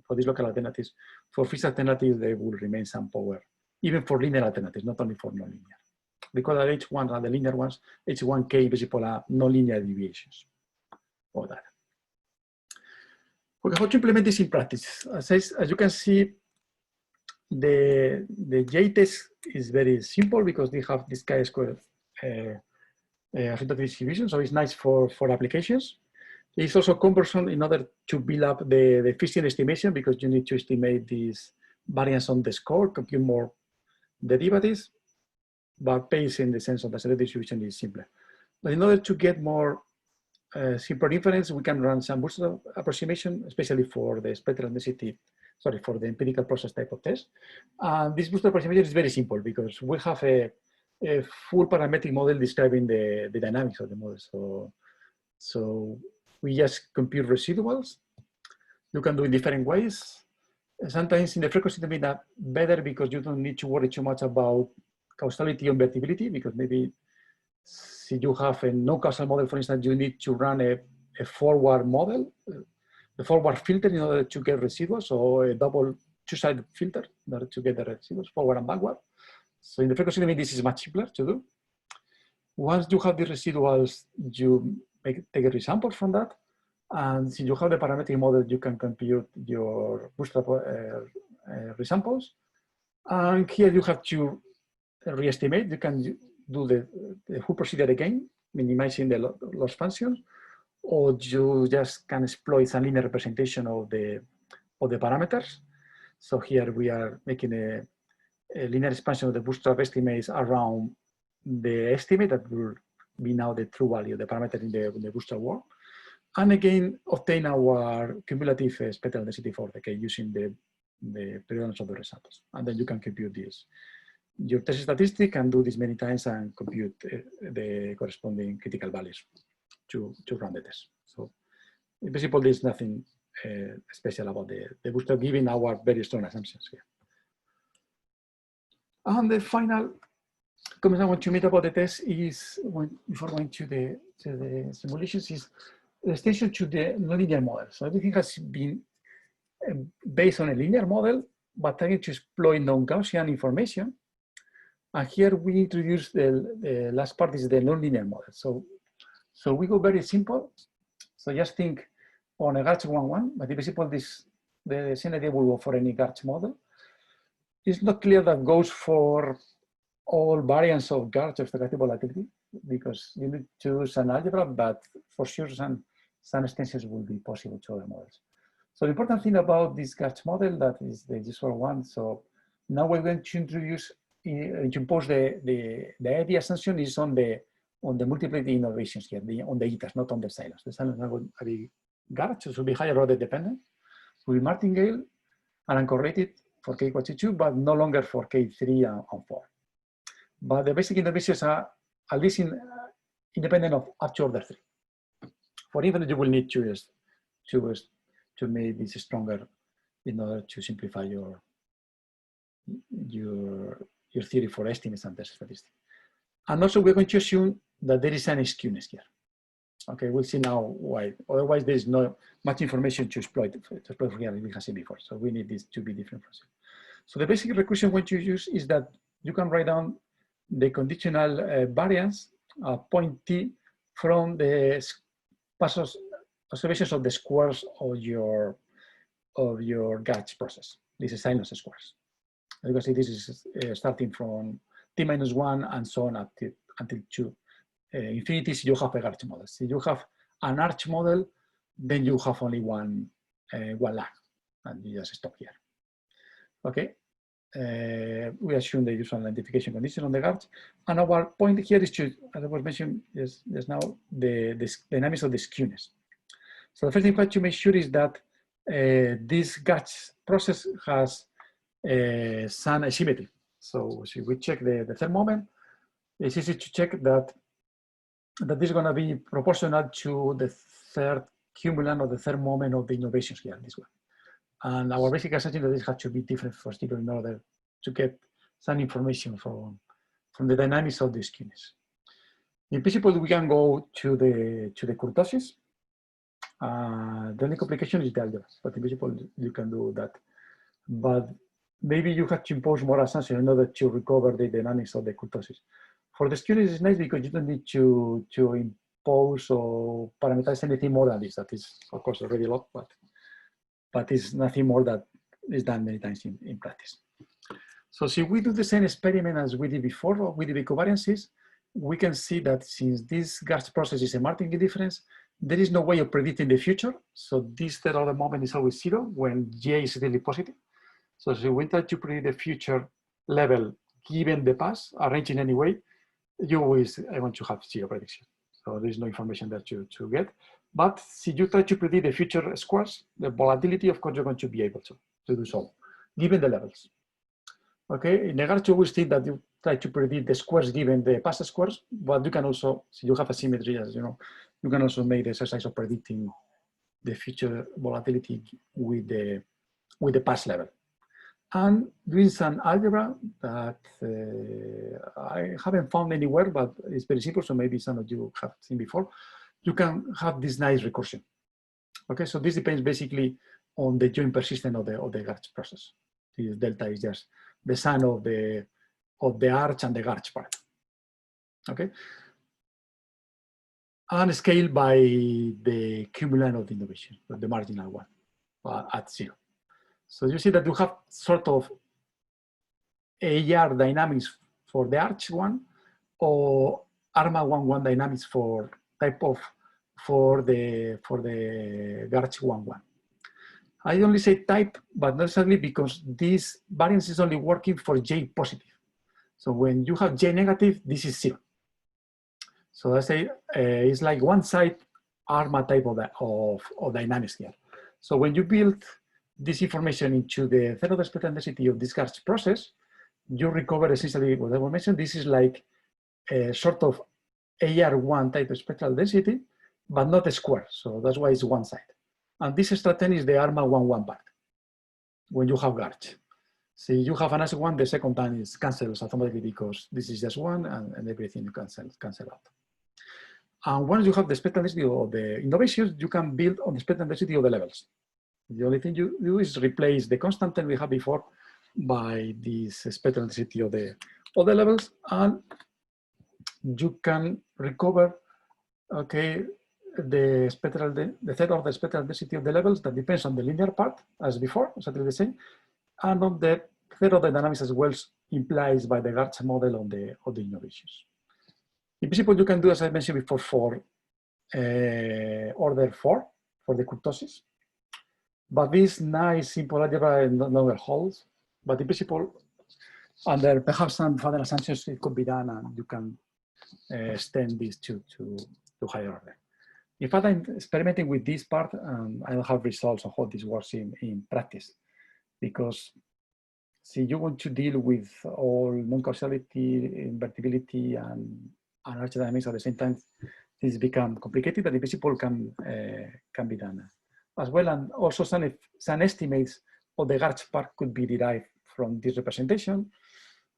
for these local alternatives. For fixed alternatives, there will remain some power, even for linear alternatives, not only for nonlinear. Because the H1 are the linear ones, H1K basically are nonlinear deviations of that. Okay, how to implement this in practice? As you can see, the J test is very simple because they have this chi-square asymptotic distribution, so it's nice for applications. It's also cumbersome in order to build up the efficient estimation, because you need to estimate these variance on the score, compute more derivatives, but Bayes in the sense of the asymptotic distribution is simpler. But in order to get more simpler inference, we can run some bootstrap approximation, especially for the spectral density, sorry, for the empirical process type of test. This bootstrap approximation is very simple because we have a full parametric model describing the dynamics of the model. So we just compute residuals. You can do it different ways. Sometimes in the frequency domain that better because you don't need to worry too much about causality or invertibility, because maybe if you have a no-causal model, for instance, you need to run a forward model, the forward filter in order to get residuals, or a double two-sided filter in order to get the residuals, forward and backward. So in the frequency domain, this is much simpler to do. Once you have the residuals, you take a resample from that. And since you have the parametric model, you can compute your bootstrap resamples. And here you have to re-estimate. You can do the whole procedure again, minimizing the loss functions, or you just can exploit some linear representation of the parameters. So here we are making a linear expansion of the bootstrap estimates around the estimate that will be now the true value of the parameter in the bootstrap world. And again, obtain our cumulative spectral density for the K using the prevalence of the results. And then you can compute this. Your test statistic and do this many times and compute the corresponding critical values to run the test. So in principle, there's nothing special about the bootstrap, given our very strong assumptions here. And the final comment I want to make about the test is, before going to the simulations, is the extension to the nonlinear model. So everything has been based on a linear model, but trying to exploit non-Gaussian information. And here we introduce the last part is the nonlinear model. So we go very simple. So just think on a GARCH 1-1, but in principle, the same idea will go for any GARCH model. It's not clear that goes for all variants of gauge of stochastic volatility, because you need to use an algebra, but for sure some extensions will be possible to other models. So the important thing about this gauge model, that is the usual one. So now we're going to introduce, to impose the idea assumption is on the multiplied innovations here, on the etas, not on the silos. The silos are going to be gauge, so it will be higher order dependent, will be martingale and uncorrelated for k equals to 2, but no longer for k3 and 4. But the basic innovations are at least independent of up to order 3. For infinite, you will need to make this stronger in order to simplify your theory for estimates and test statistics. And also, we're going to assume that there is an skewness here. Okay, we'll see now why. Otherwise, there is not much information to exploit for here, we have seen before. So we need this to be different from zero. So the basic recursion what you use is that you can write down the conditional variance point t from the observations of the squares of your gauge process. This is sinus squares. You can see this is starting from t minus 1 and so on until 2. Infinities, you have a gauge model. So you have an arch model, then you have only one line, and you just stop here. Okay, we assume the usual identification condition on the gauge, and our point here is to, as I was mentioning just now, the dynamics of the skewness. So the first thing we have to make sure is that this gauge process has some asymmetry. So if we check the third moment, it's easy to check that this is going to be proportional to the third cumulant or the third moment of the innovations here, this one. And our basic assumption is that this has to be different for zero in order to get some information from the dynamics of the skewness. In principle, we can go to the kurtosis. The only complication is the algebra, but in principle, you can do that. But maybe you have to impose more assumptions in order to recover the dynamics of the kurtosis. For the skewness, it's nice because you don't need to impose or parameterize anything more than this. That is, of course, already a lot, but it's nothing more that is done many times in practice. So if we do the same experiment as we did before with the covariances, we can see that since this gauge process is a martingale difference, there is no way of predicting the future. So this third order moment is always 0 when J is really positive. So if we try to predict the future level given the past, arranged in any way, you always want to have 0 prediction. So there is no information that you get. But if you try to predict the future squares, the volatility, of course, you're going to be able to do so, given the levels. Okay, in regards to always think that you try to predict the squares given the past squares, but you can also, so you have a symmetry, as you know, you can also make the exercise of predicting the future volatility with the past level. And doing some algebra that I haven't found anywhere, but it's very simple, so maybe some of you have seen before. You can have this nice recursion. Okay, so this depends basically on the joint persistence of the gauge process. This delta is just the sum of the arch and the gauge part. Okay, and scaled by the cumulant of the innovation, the marginal one, at 0. So you see that you have sort of AR dynamics for the arch one, or ARMA 1-1 dynamics for the gauge 1-1. I only say type, but not necessarily because this variance is only working for J positive. So when you have J negative, this is 0. So I say it's like one side ARMA type of dynamics here. So when you build this information into the third order spectral density of this gauge process, you recover essentially what I mentioned. This is like a sort of AR1 type of spectral density, but not a square. So that's why it's one side. And this strategy is the ARMA 1-1 part when you have gauge. So you have an S1, the second time is cancels automatically because this is just one and everything you cancel out. And once you have the spectral density of the innovations, you can build on the spectral density of the levels. The only thing you do is replace the constant term we had before by this spectral density of the levels, and you can recover, okay, the third order spectral density of the levels that depends on the linear part as before, exactly the same, and on the third order dynamics as well implied by the Garch model of the innovations. In principle, you can do, as I mentioned before, for order 4 for the kurtosis. But this nice simple algebra no longer holds. But in principle, under perhaps some further assumptions, it could be done, and you can extend this to higher order. In fact, I'm experimenting with this part, and I don't have results on how this works in practice, because see, you want to deal with all non-causality, invertibility, and arch dynamics at the same time. Things become complicated, but in principle can be done as well. And also some estimates of the Garch part could be derived from this representation.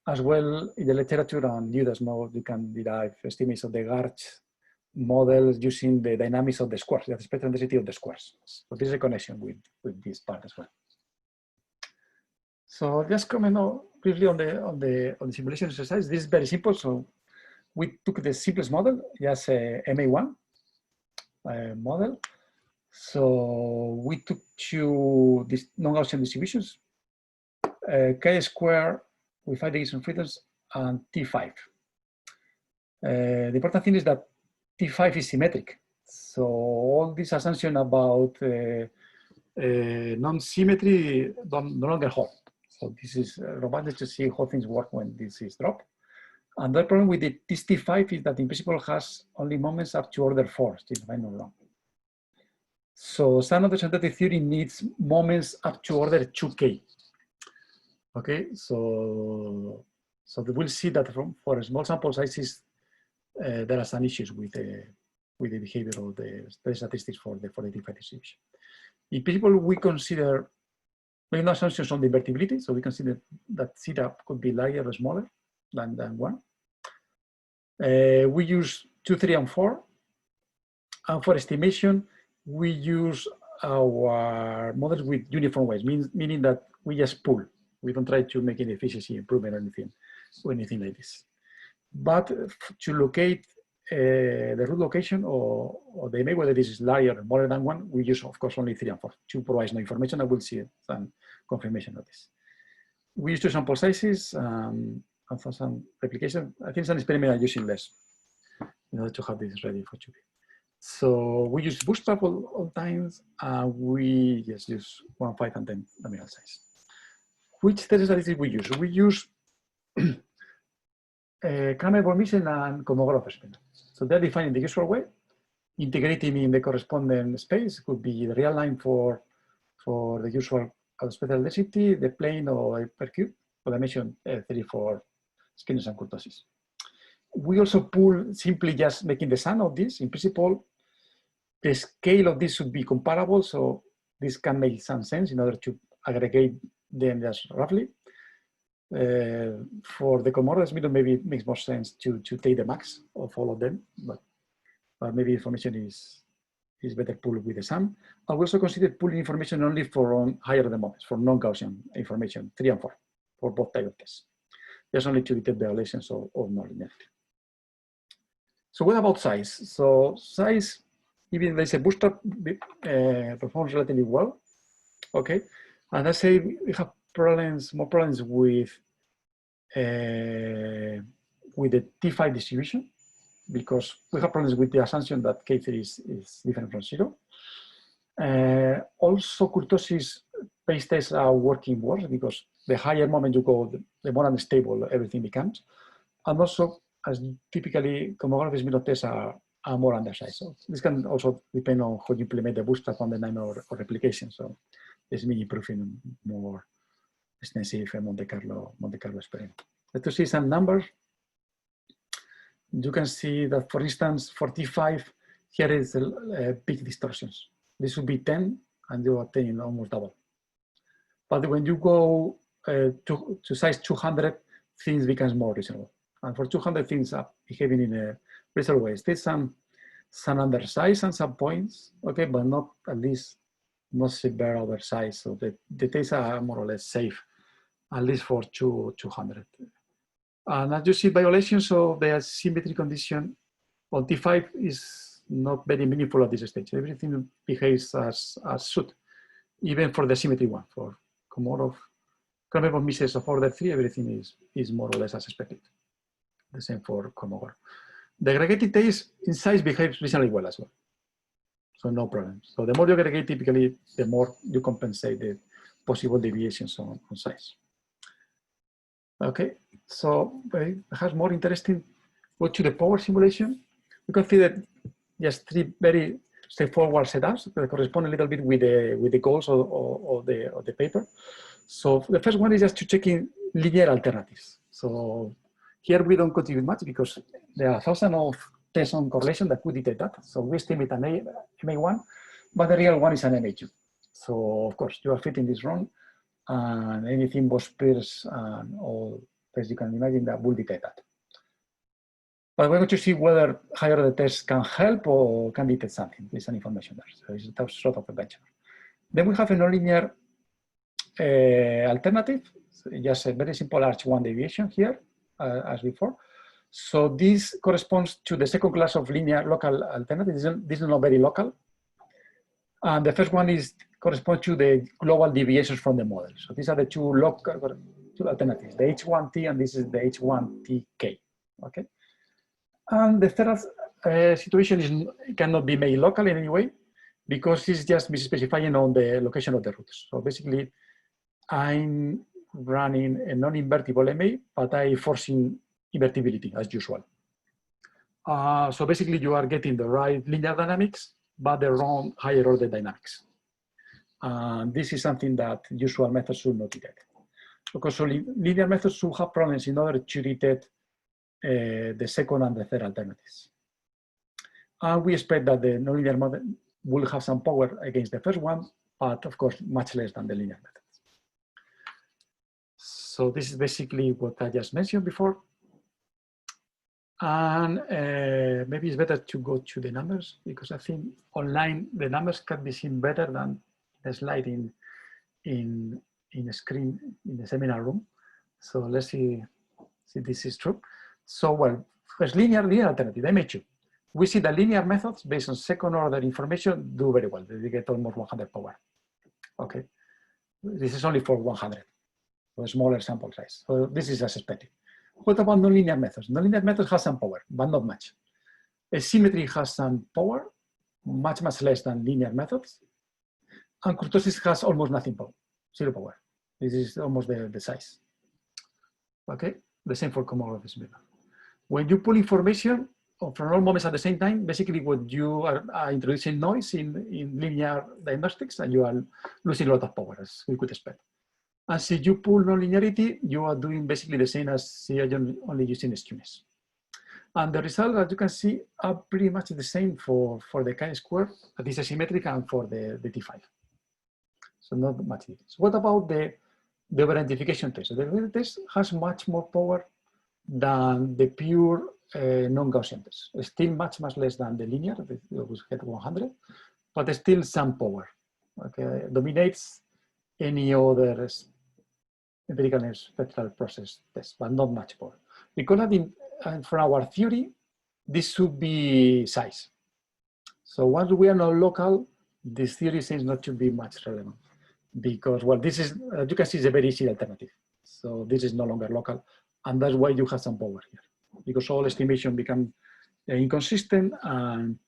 As well, in the literature on Liudas mode, you can derive estimates of the Garch models using the dynamics of the squares, the spectral density of the squares. So this is a connection with this part as well. So just comment briefly on the simulation exercise. This is very simple. So we took the simplest model, just a MA1 model. So we took two non-Gaussian distributions, K² with 5 degrees of freedoms and T5. The important thing is that T5 is symmetric. So all this assumption about non-symmetry no longer hold. So this is robust to see how things work when this is dropped. And the problem with this T5 is that in principle has only moments up to order 4, if I'm not wrong. So standard representative theory needs moments up to order 2K. Okay, so we'll see that for small sample sizes, there are some issues with the behavior of the statistics for the T5 distribution. In principle, we consider make no assumptions on the invertibility, so we consider that theta could be larger or smaller than 1. We use 2, 3, and 4. And for estimation, we use our models with uniform weights, meaning that we just pull. We don't try to make any efficiency improvement or anything like this. But to locate the root location or the image, whether this is larger or smaller than 1, we use, of course, only 3 and 4 to provide no information. I will see some confirmation of this. We use 2 sample sizes and for some replication. I think some experiment are using less in order to have this ready for 2B. So we use bootstrap all times, and we just use 1, 5, and then nominal size. Which test statistics we use? We use Kramer-Born-Misen and Kolmogorov-Spin. So they're defined in the usual way, integrating in the corresponding space. Could be the real line for the usual spectral density, the plane or per cube, for dimension 3 for skewness and kurtosis. We also pull simply just making the sum of this. In principle, the scale of this should be comparable, so this can make some sense in order to aggregate them just roughly. For the Comoros middle, maybe it makes more sense to take the max of all of them, but maybe information is better pulled with the sum. And we also consider pulling information only for higher order moments, for non-Gaussian information, 3 and 4, for both types of tests. There's only to detect violations of nonlinearity. So what about size? So size, even there's a bootstrap, performs relatively well. Okay, and I say we have more problems with the T5 distribution, because we have problems with the assumption that K3 is different from 0. Also, kurtosis-based tests are working worse, because the higher moment you go, the more unstable everything becomes. And also, as typically, homographic middle tests are more undersized. So this can also depend on how you implement the bootstrap on the nano or replication. So this may improve in more extensive Monte Carlo experiment. Let's see some numbers. You can see that, for instance, for T5, here is big distortions. This would be 10, and you obtain almost double. But when you go to size 200, things becomes more reasonable. And for 200, things are behaving in a reasonable way. There's some undersize and some points, okay, but not at least not severe oversize. So the tests are more or less safe, at least for 200. And as you see, violations of the symmetry condition on T5 is not very meaningful at this stage. Everything behaves as should, even for the symmetry one, for Komorov number of misses of order 3, everything is more or less as expected. The same for Komogor. The aggregated taste in size behaves reasonably well as well. So no problem. So the more you aggregate, typically, the more you compensate the possible deviations on size. Okay, so perhaps more interesting, go to the power simulation. You can see that just 3 very straightforward setups that correspond a little bit with the goals of the paper. So the first one is just to check in linear alternatives. So here we don't contribute much because there are thousands of tests on correlation that could detect that. So we estimate an MA1, but the real one is an MA2. So of course you are fitting this wrong, and anything was pairs and all tests you can imagine that will detect that. But we're going to see whether higher order tests can help or can detect something. There's some information there. So it's sort of a benchmark. Then we have a nonlinear alternative, so just a very simple Arch1 deviation here, as before. So this corresponds to the second class of linear local alternatives. This is not very local. And the first one corresponds to the global deviations from the model. So these are the two alternatives, the H1T and this is the H1TK. Okay. And the third situation cannot be made local in any way because it's just specifying on the location of the roots. So basically, I'm running a non-invertible MA, but I'm forcing invertibility as usual. So basically, you are getting the right linear dynamics, but the wrong higher order dynamics. This is something that usual methods should not detect. Because linear methods should have problems in order to detect the second and the third alternatives. And we expect that the nonlinear model will have some power against the first one, but of course, much less than the linear methods. So this is basically what I just mentioned before. And maybe it's better to go to the numbers because I think online the numbers can be seen better than the slide in a screen in the seminar room. So let's see if this is true. So well, first linear alternative, MA2. We see the linear methods based on second order information do very well. They get almost 100 power. Okay, this is only for 100, so a smaller sample size. So this is as expected. What about nonlinear methods? Nonlinear methods have some power, but not much. Symmetry has some power, much less than linear methods. And kurtosis has almost nothing power, 0 power. This is almost the size. Okay, the same for homomorphism. When you pull information from all moments at the same time, basically what you are introducing noise in linear diagnostics, and you are losing a lot of power, as we could expect. And if you pull nonlinearity, you are doing basically the same as only using skewness. And the results, as you can see, are pretty much the same for the chi-square, that is asymmetric, and for the T5. So not much difference. What about the over-identification test? So the over test has much more power than the pure non-Gaussian test. It's still much less than the linear, which get 100, but still some power. Okay, dominates any other empirical and spectral process test, but not much power. Because from our theory, this should be size. So once we are not local, this theory seems not to be much relevant. Because, well, this is, as you can see, is a very easy alternative. So this is no longer local. And that's why you have some power here. Because all estimation become inconsistent and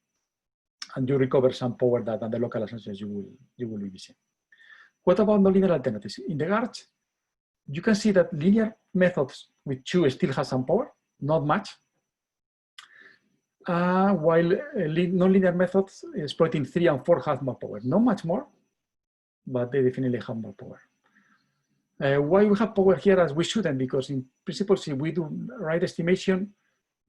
you recover some power that under local assumptions you will be missing. What about nonlinear alternatives? In the GARCH, you can see that linear methods with 2 still have some power, not much. While nonlinear methods exploiting 3 and 4 have more power. Not much more, but they definitely have more power. Why we have power here as we shouldn't? Because in principle, if we do right estimation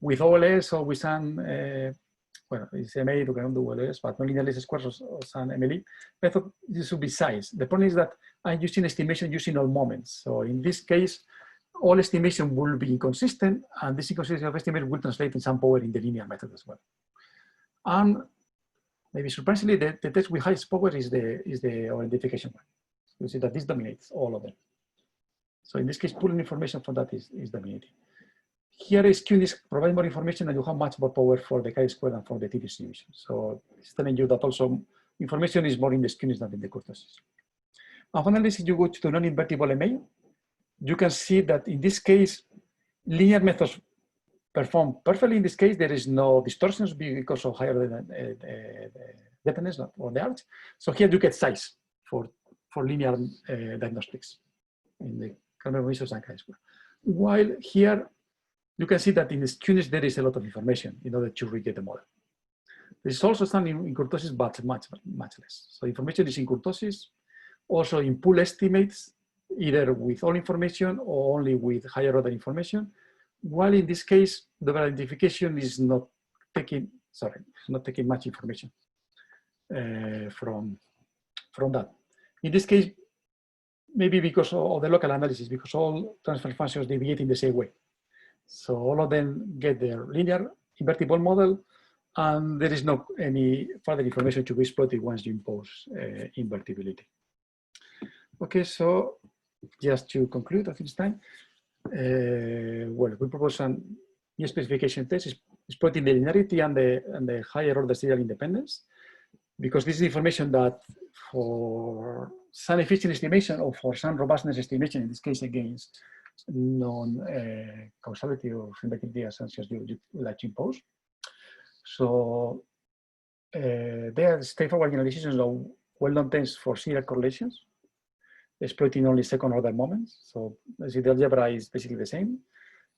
with OLS or with some, well, it's MA, you can do OLS, but nonlinear least squares or some MLE method, this should be size. The point is that I'm using estimation using all moments. So in this case, all estimation will be inconsistent, and this inconsistency of estimate will translate in some power in the linear method as well. And maybe surprisingly, the test with highest power is the identification one. You see that this dominates all of them. So in this case, pulling information from that is dominating. Here is skewness provide more information, and you have much more power for the chi-square and for the t-distribution. So it's telling you that also information is more in the skewness than in the kurtosis. And finally, if you go to the non-invertible MA, you can see that in this case, linear methods perform perfectly. In this case, there is no distortions because of higher dependence on the arch. So here you get size for linear diagnostics in the Econometric Research and chi-square. While here, you can see that in the skewness, there is a lot of information in order to reget the model. There is also some in kurtosis, but much less. So information is in kurtosis, also in pool estimates, either with all information or only with higher order information. While in this case, the identification is not taking much information from that. In this case, maybe because of the local analysis, because all transfer functions deviate in the same way. So all of them get their linear invertible model, and there is no any further information to be exploited once you impose invertibility. Okay, so just to conclude at this time, well, we propose some new specification test exploiting the linearity and the higher order serial independence, because this is information that for some efficient estimation or for some robustness estimation, in this case against non-causality or invertibility assumptions you like to impose. So there are straightforward generalizations of well-known tests for serial correlations, exploiting only second order moments. So as the algebra is basically the same.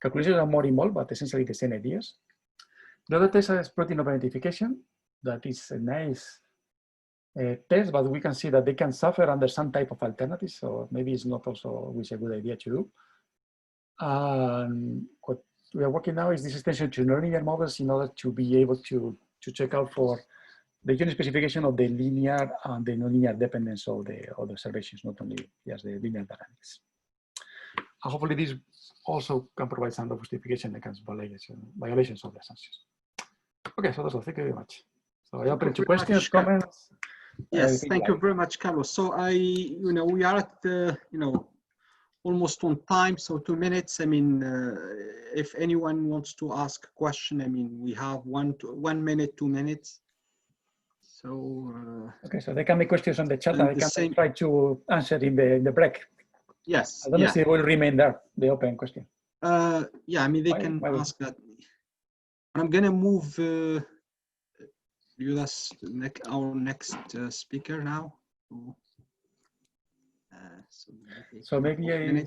Calculations are more involved, but essentially the same ideas. The other tests are exploiting over-identification. That is a nice test, but we can see that they can suffer under some type of alternatives. So maybe it's not also always a good idea to do. What we are working now is this extension to nonlinear models in order to be able to check out for the unit specification of the linear and the nonlinear dependence of the observations, not only just the linear dynamics. Hopefully this also can provide some justification against violations of the assumptions. Okay, so that's all. Thank you very much. So I open to questions, comments. Yes, thank you very much, Carlos. So we are at almost on time, so 2 minutes. I mean, if anyone wants to ask a question, I mean, we have 1 minute, 2 minutes. So okay, so they can make questions on the chat, and I can try to answer in the break. Yes. I don't know if it will remain there, the open question. Yeah, I mean, they can ask that. I'm going to move Liudas, our next speaker now. So maybe I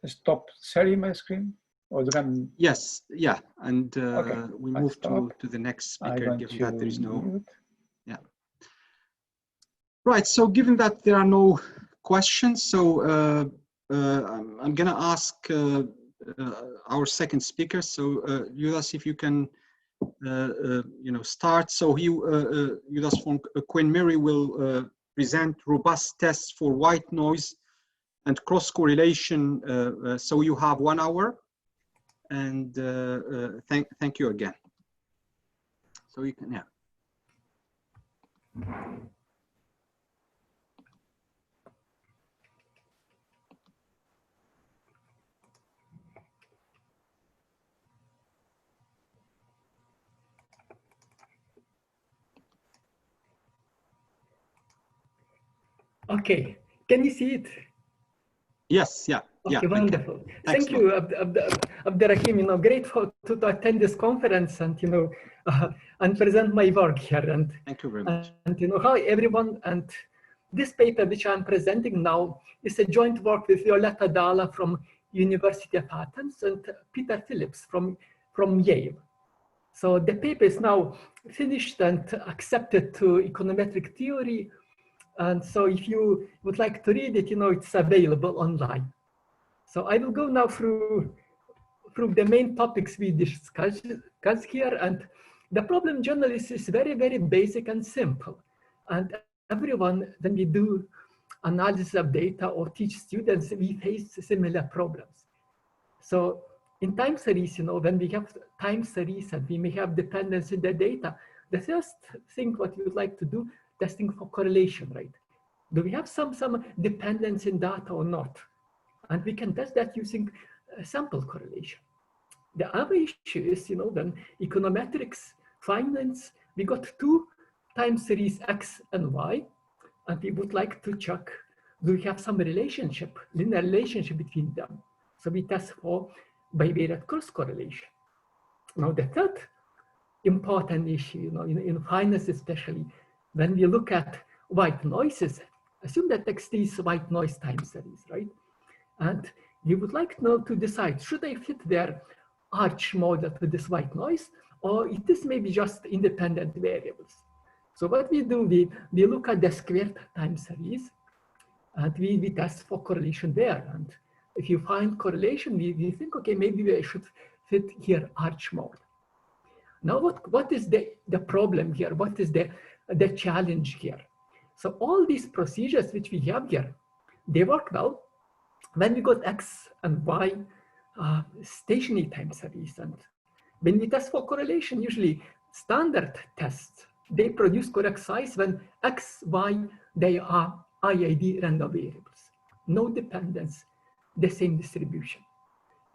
stop sharing my screen, or you can. Yes, yeah, and okay. we move to the next speaker, given that there is no. Mute. Yeah. Right. So, given that there are no questions, so I'm going to ask our second speaker. So, Liudas, if you can, start. So, Liudas from Queen Mary will present robust tests for white noise and cross correlation. So, you have 1 hour, and thank you again. So you can, yeah. Okay, can you see it? Yes, yeah. Okay, yeah, wonderful. Thank you, Abderrahim. Grateful to attend this conference and and present my work here. And thank you very much. And hi everyone. And this paper which I'm presenting now is a joint work with Violetta Dalla from University of Athens and Peter Phillips from Yale. So the paper is now finished and accepted to econometric theory. And so if you would like to read it, it's available online. So I will go now through the main topics we discuss here. And the problem generally is very, very basic and simple. And everyone, when we do analysis of data or teach students, we face similar problems. So in time series, when we have time series and we may have dependence in the data, the first thing what we would like to do, testing for correlation, right? Do we have some dependence in data or not? And we can test that using sample correlation. The other issue is, when econometrics finds we got 2 time series X and Y, and we would like to check do we have some relationship, linear relationship between them? So we test for bivariate cross correlation. Now the third important issue, in finance especially, when we look at white noises, assume that XT is white noise time series, right? And we would like now to decide, should I fit their arch model to this white noise, or is this maybe just independent variables? So what we do, we look at the squared time series, and we test for correlation there. And if you find correlation, we think, okay, maybe we should fit here arch model. Now, what is the problem here? What is the challenge here? So all these procedures which we have here, they work well when we got X and Y stationary time series. And when we test for correlation, usually standard tests, they produce correct size when X, Y, they are IID random variables. No dependence, the same distribution.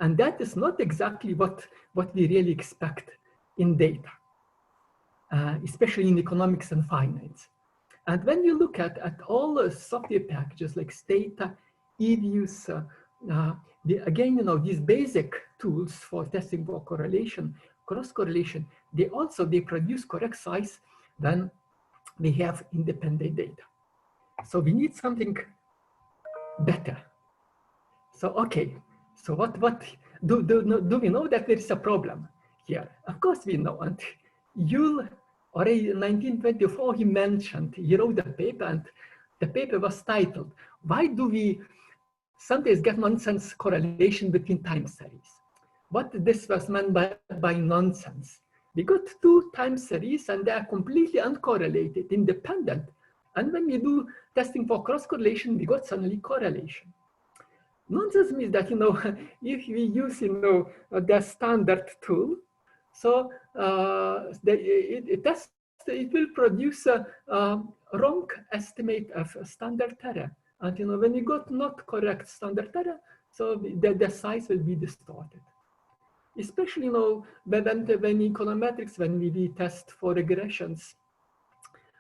And that is not exactly what we really expect in data, especially in economics and finance. And when you look at all the software packages like Stata, eViews, again, these basic tools for testing for correlation, cross correlation, they produce correct size when we have independent data. So we need something better. So, okay, so what do we know that there is a problem here? Of course we know, and Yule already in 1924, he wrote a paper, and the paper was titled, "Why do we sometimes get nonsense correlation between time series?" What this was meant by nonsense. We got two time series and they are completely uncorrelated, independent. And when we do testing for cross correlation, we got suddenly correlation. Nonsense means that, if we use, the standard tool, so it will produce a wrong estimate of standard error. And, when you got not correct standard error, so the size will be distorted. Especially, when econometrics, when we test for regressions.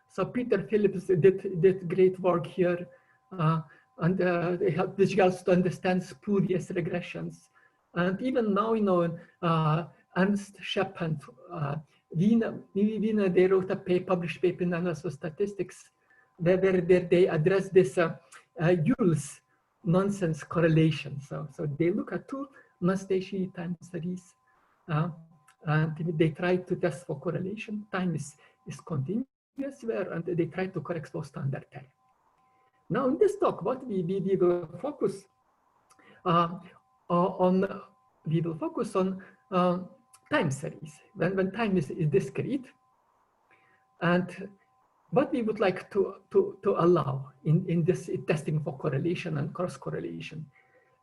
So Peter Phillips did great work here, and they helped the girls to understand spurious regressions. And even now, Ernst Schepp and Wiener, they wrote a published paper in Analysis of Statistics, where they address this Yule's nonsense correlation. So they look at two non-stationary time series, and they try to test for correlation. Time is continuous where, and they try to correct for standard error. Now in this talk, what we will focus on time series when time is discrete, and what we would like to allow in this testing for correlation and cross correlation.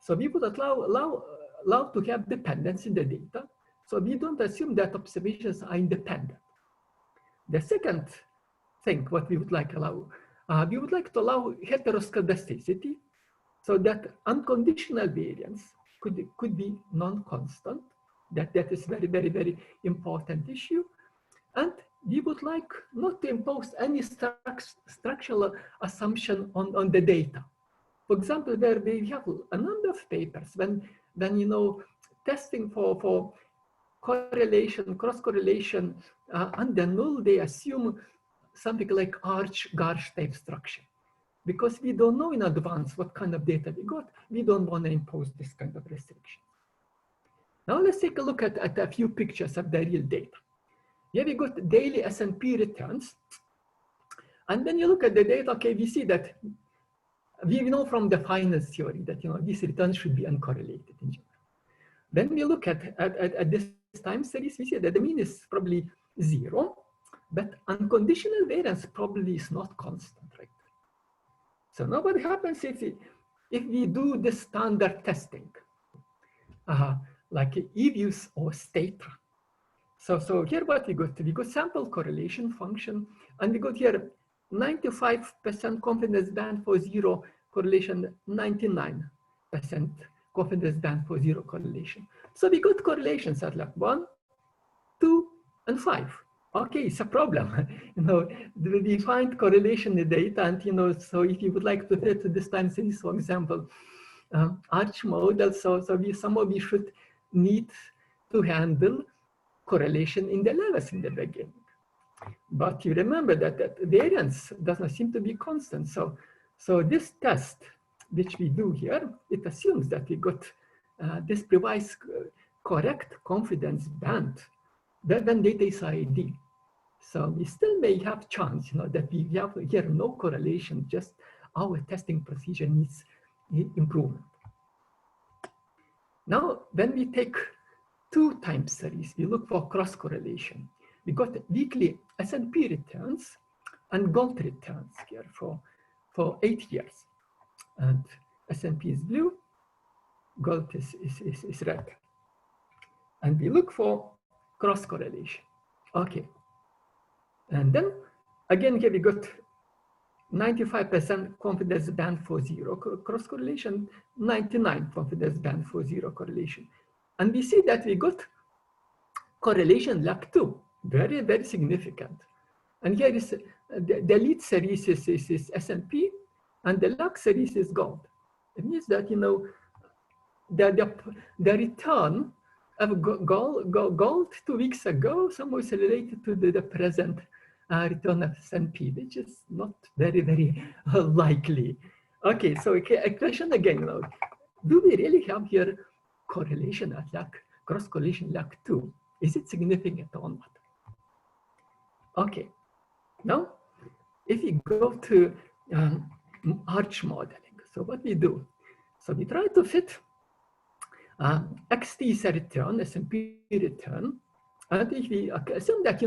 So we would allow to have dependence in the data. So we don't assume that observations are independent. The second thing, what we would like to allow heteroscedasticity, so that unconditional variance could be non-constant. That is very, very, very important issue. And we would like not to impose any structural assumption on the data. For example, where we have a number of papers when testing for correlation, cross correlation under null, they assume something like arch-Garch type structure. Because we don't know in advance what kind of data we got, we don't want to impose this kind of restriction. Now let's take a look at a few pictures of the real data. Here we got daily S&P returns. And when you look at the data, okay, we see that we know from the finance theory that these returns should be uncorrelated in general. When we look at this time series, we see that the mean is probably 0, but unconditional variance probably is not constant, right? So now what happens if we do the standard testing, like eViews or Stata? So here what we got sample correlation function, and we got here 95% confidence band for 0 correlation, 99% confidence band for 0 correlation. So we got correlations at like 1, 2, and 5. Okay, it's a problem. We find correlation in data, and so if you would like to fit this time series, for example, arch model, so somehow we should need to handle correlation in the levels in the beginning. But you remember that variance does not seem to be constant. So this test, which we do here, it assumes that we got this provides correct confidence band when data is ID. So we still may have chance, that we have here no correlation, just our testing procedure needs improvement. Now, when we take 2 time series, we look for cross correlation. We got weekly S&P returns and gold returns here for 8 years. And S&P is blue, gold is red. And we look for cross correlation. Okay. And then again, here we got 95% confidence band for 0 cross correlation, 99 confidence band for 0 correlation. And we see that we got correlation lag 2, very, very significant. And here is the lead series is S&P, and the lag series is gold. It means that, the return of gold 2 weeks ago somehow is related to the present return of S&P, which is not very, very likely. Okay, so a question again, do we really have here correlation at lag, cross correlation lag 2? Is it significant or not? Okay, now if we go to arch modeling, so what we do, so we try to fit XT is a return, S&P return, and if we assume that,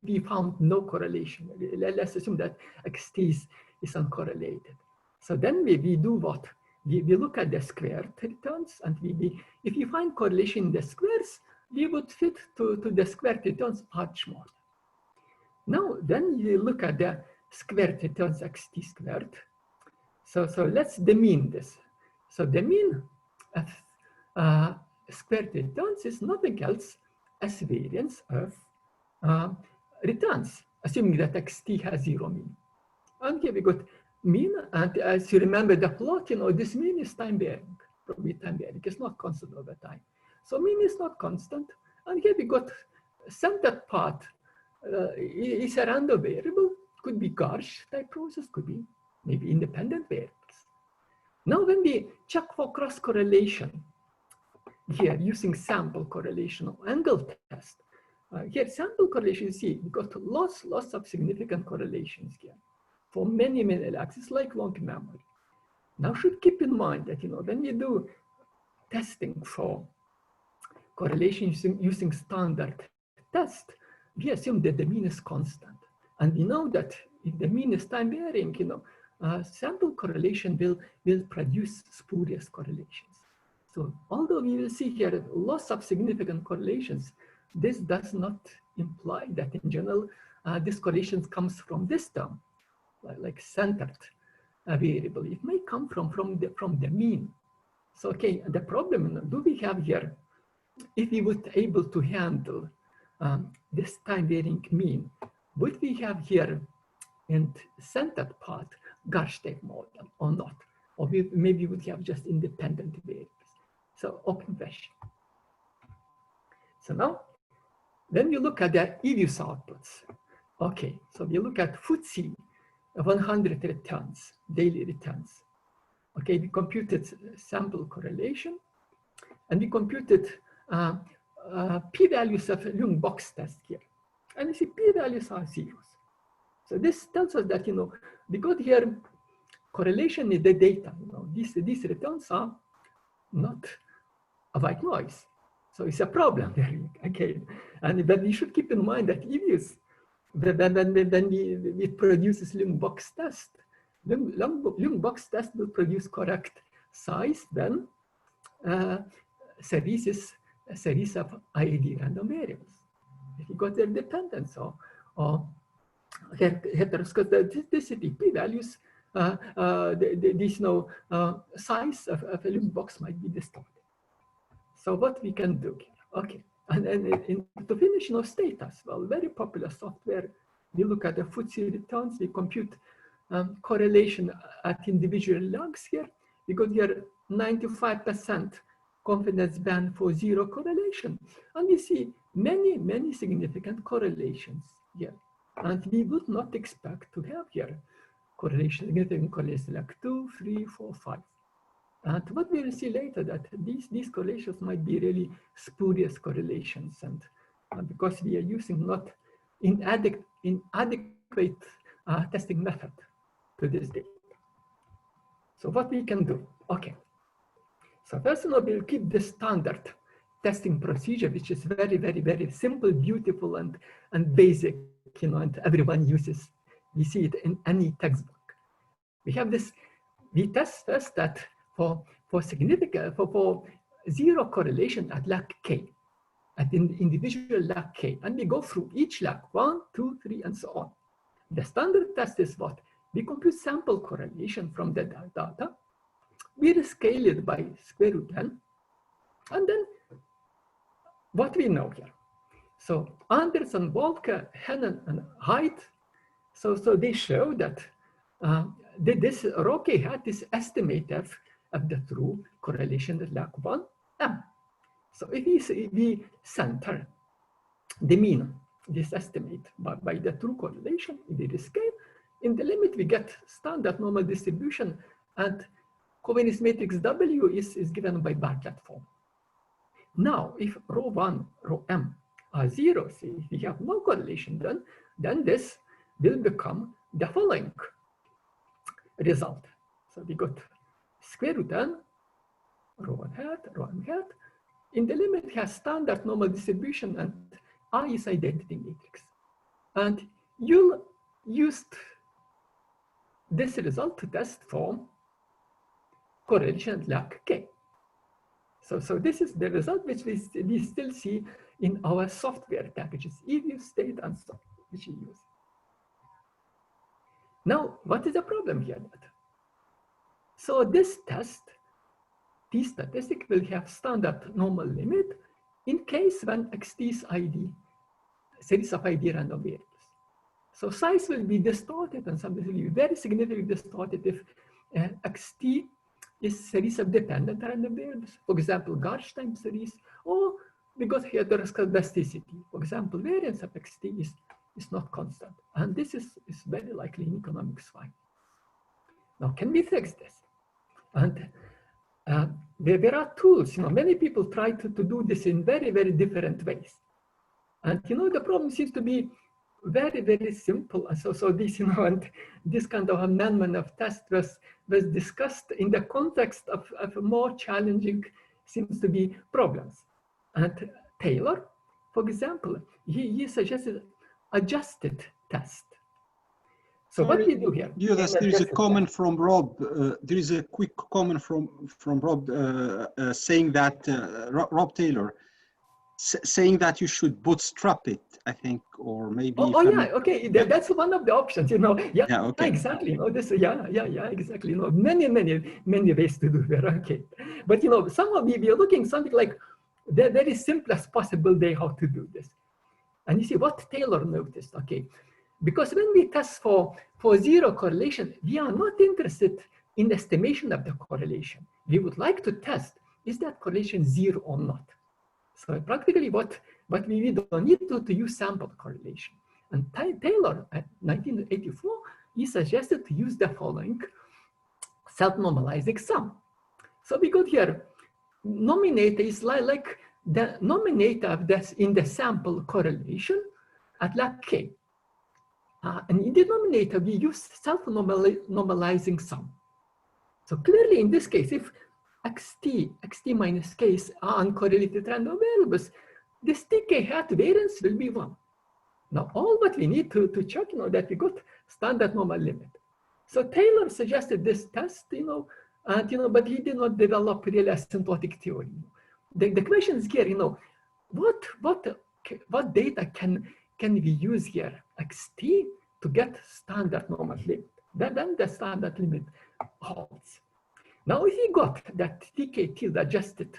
we found no correlation, let's assume that XT is uncorrelated. So then we do what? We look at the squared returns, and if you find correlation in the squares, we would fit to the squared returns arch model. Now, then you look at the squared returns XT squared. So let's demean this. So the mean of squared returns is nothing else as variance of returns, assuming that XT has 0 mean. And here we got mean, and as you remember the plot, this mean is time varying, probably time varying. It's not constant over time. So mean is not constant, and here we got centered part is a random variable, could be Garch type process, could be maybe independent variables. Now when we check for cross correlation, here using sample correlation or angle test, here sample correlation, see, we got lots of significant correlations here for many lags. It's like long memory. Now should keep in mind that, when you do testing for correlation using standard test, we assume that the mean is constant. And we know that if the mean is time varying, sample correlation will produce spurious correlations. So although we will see here lots of significant correlations, this does not imply that in general, this correlation comes from this term, like centered variable. It may come from the mean. So, okay, the problem, do we have here, if we would able to handle this time varying mean, would we have here in centered part Garch type model or not? Or maybe we would have just independent variables. So open question. So now, when we look at the EViews outputs, okay, so we look at FTSE 100 returns, daily returns. Okay, we computed sample correlation, and we computed p-values of Leung box test here. And you see p-values are zeros. So this tells us that, we got here correlation in the data. These returns are not a white noise. So it's a problem there, okay. But we should keep in mind that EViews, when we produces Leung box test, Leung box test will produce correct size when series is a series of ID random variables. If you got their dependence or heteroscedasticity p-values, these size of a Leung box might be distorted. So what we can do here? Okay, And to finish, status, well, very popular software. We look at the FTSE returns, we compute correlation at individual logs here. We got here 95% confidence band for zero correlation. And we see many, many significant correlations here. And we would not expect to have here correlation, significant correlation like 2, 3, 4, 5. And what we will see later that these correlations might be really spurious correlations, and because we are using not inadequate testing method to this data. So what we can do? Okay. So first, we'll keep the standard testing procedure, which is very, very, very simple, beautiful, and basic, and everyone uses. We see it in any textbook. We have this. We test first that for zero correlation at lag k, at individual lag k, and we go through each lag 1, 2, 3, and so on. The standard test is what? We compute sample correlation from the data. We scale it by square root n, and then what we know here. So Anderson, Wolke, Hennen, and Haidt, so they show that this Roque had this estimate of the true correlation at lag 1 m. So if we center the mean, this estimate by the true correlation, we rescale. In the limit, we get standard normal distribution, and covariance matrix W is given by Bartlett form. Now, if rho 1, rho m are 0, so if we have no correlation, then this will become the following result. So we got square root n, rho 1 hat, rho m hat. In the limit, it has standard normal distribution, and I is identity matrix. And you used this result to test for correlation at lag k. So this is the result which we still see in our software packages, EView, state, and so, which we use. Now, what is the problem here? So this test, this statistic will have standard normal limit in case when xt is ID, series of ID random variables. So size will be distorted, and something will be very significantly distorted if xt is series of dependent random variables. For example, Garch time series, or we got here the stochasticity. For example, variance of xt is not constant, and this is very likely in economics 5. Now, can we fix this? And there are tools. Many people try to do this in very, very different ways. And the problem seems to be very, very simple. And so this, and this kind of amendment of test was discussed in the context of more challenging, seems to be problems. And Taylor, for example, he suggested adjusted test. So what we do here? Liudas, there is a comment from Rob. There is a quick comment from Rob saying that Rob Taylor saying that you should bootstrap it, I think, or maybe. Okay. That's one of the options. Yeah, okay. Exactly. This. Exactly. Many ways to do that. Okay, but somehow we are looking something like the very simplest possible way how to do this. And you see what Taylor noticed. Okay. Because when we test for zero correlation, we are not interested in estimation of the correlation. We would like to test, is that correlation 0 or not? So practically what we don't need to use sample correlation. And Taylor, at 1984, he suggested to use the following self-normalizing sum. So we got here, nominator is like the nominator of this in the sample correlation at lag k. And in the denominator, we use self-normalizing sum. So clearly, in this case, if xt minus k are uncorrelated random variables, this tk hat variance will be 1. Now, all what we need to check, that we got standard normal limit. So Taylor suggested this test, and but he did not develop really asymptotic theory. The question is here, what data can we use here, xt, to get standard normal limit? Then the standard limit holds. Now, if we got that tk tilde adjusted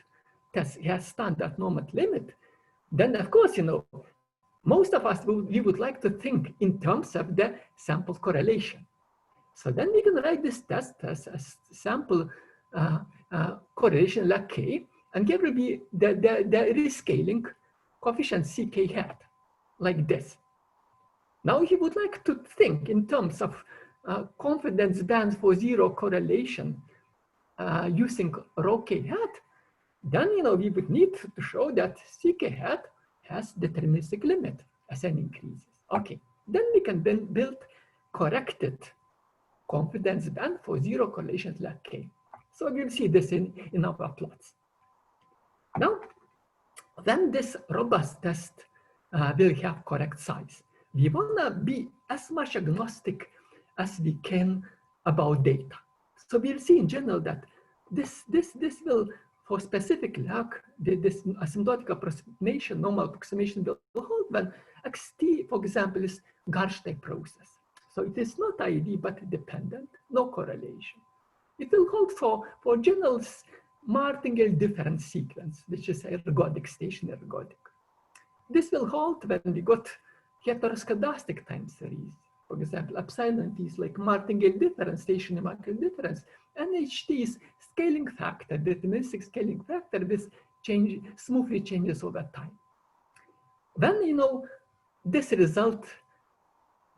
test has standard normal limit, then of course, you know, most of us, we would like to think in terms of the sample correlation. So then we can write this test as a sample correlation like K, and here will be the rescaling coefficient CK hat, like this. Now he would like to think in terms of confidence bands for zero correlation using rho K hat, then, you know, we would need to show that CK hat has deterministic limit as n increases. Okay, then we can then build corrected confidence band for zero correlations like K. So we'll see this in our plots. Now, when this robust test will have correct size, we want to be as much agnostic as we can about data. So we'll see in general that this will, for specific lag, this asymptotic approximation, normal approximation will hold when xt, for example, is Garsteig process. So it is not ID, but dependent, no correlation. It will hold for general martingale difference sequence, which is ergodic, stationary ergodic. This will hold when we got heteroscedastic time series. For example, epsilon t is like martingale difference, stationary martingale difference, and ht is scaling factor, deterministic scaling factor, this change smoothly changes over time. When, you know, this result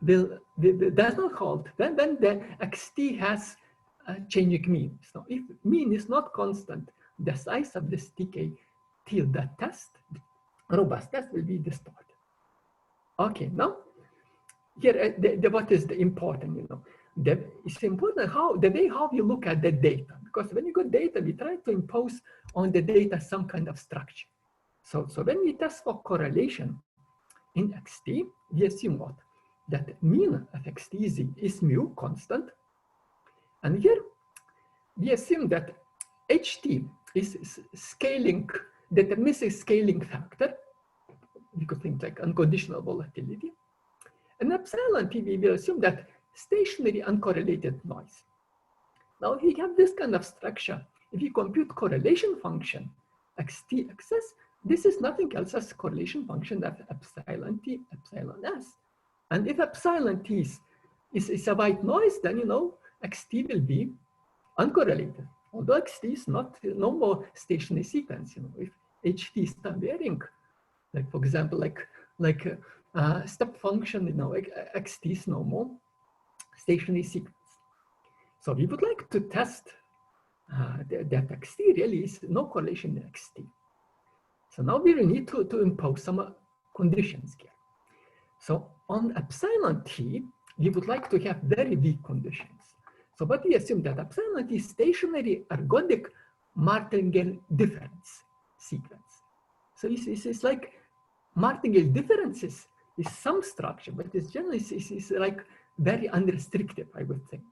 does not hold, when the xt has changing mean. So if mean is not constant, the size of this tk tilde test, robust test, will be distorted. Okay, now here what is the important, you know, it's important the way how you look at the data, because when you got data, we try to impose on the data some kind of structure. So when we test for correlation in xt, we assume what? That mean of xt is mu constant. And here we assume that ht is scaling, deterministic scaling factor. We could think like unconditional volatility. And epsilon t, we will assume that stationary uncorrelated noise. Now we have this kind of structure. If you compute correlation function, xt xs, this is nothing else as correlation function of epsilon t, epsilon s. And if epsilon t is a white noise, then, you know, xt will be uncorrelated. Although xt is no more stationary sequence, you know, if ht is varying, like for example, like step function, you know, xt is no more stationary sequence. So we would like to test that xt really is no correlation in xt. So now we need to impose some conditions here. So on epsilon t, we would like to have very weak conditions. So but we assume that epsilon t is stationary ergodic martingale difference sequence. So it's like martingale differences is some structure, but it's generally is like very unrestricted, I would think.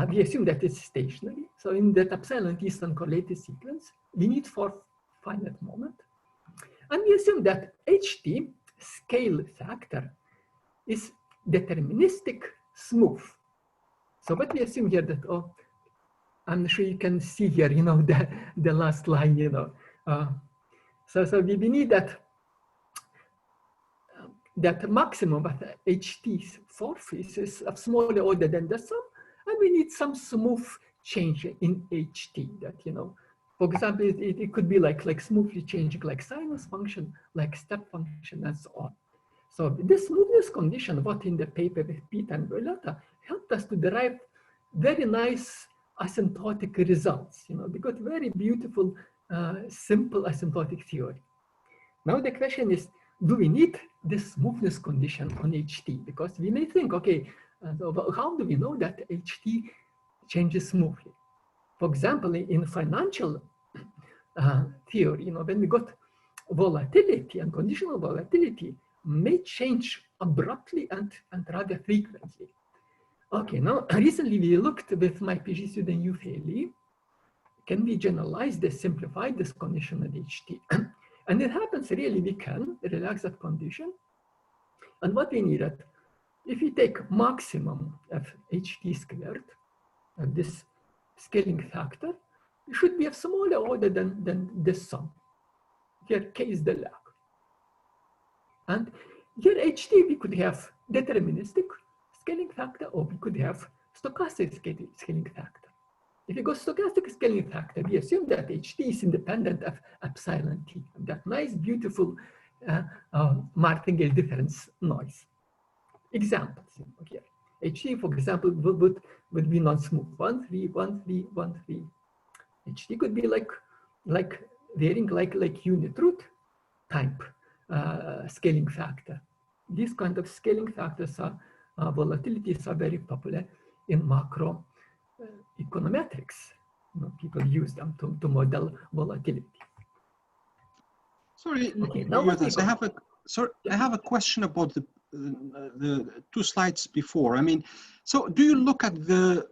We assume that it's stationary. So in that epsilon t is uncorrelated sequence, we need for finite moment. And we assume that ht scale factor is deterministic smooth. So what we assume here that, oh, I'm sure you can see here, you know, the last line, you know. So we need that maximum of ht's fourth is of smaller order than the sum, and we need some smooth change in ht that, you know, for example, it could be like smoothly changing like sinus function, like step function, and so on. So this smoothness condition, what in the paper with Peter and Violetta, helped us to derive very nice asymptotic results. You know, we got very beautiful, simple asymptotic theory. Now the question is, do we need this smoothness condition on ht? Because we may think, okay, how do we know that ht changes smoothly? For example, in financial theory, you know, when we got volatility and conditional volatility may change abruptly and rather frequently. Okay, now recently we looked with my PhD student Yufei. Can we generalize this, simplify this condition at ht? And it happens really, we can relax that condition. And what we needed, if we take maximum of ht squared, this scaling factor, it should be of smaller order than this sum. Here, k is the lag. And here HD, we could have deterministic scaling factor, or we could have stochastic scaling factor. If you go stochastic scaling factor, we assume that HD is independent of epsilon t, that nice, beautiful martingale difference noise. Examples here. HD, for example, would be non-smooth. 1, 3, 1, 3, 1, 3. HD could be like varying like unit root type scaling factor. These kind of scaling factors are volatilities are very popular in macro econometrics. People use them to model volatility. Sorry, okay, now I have a question about the 2 slides before. I mean, so do you look at the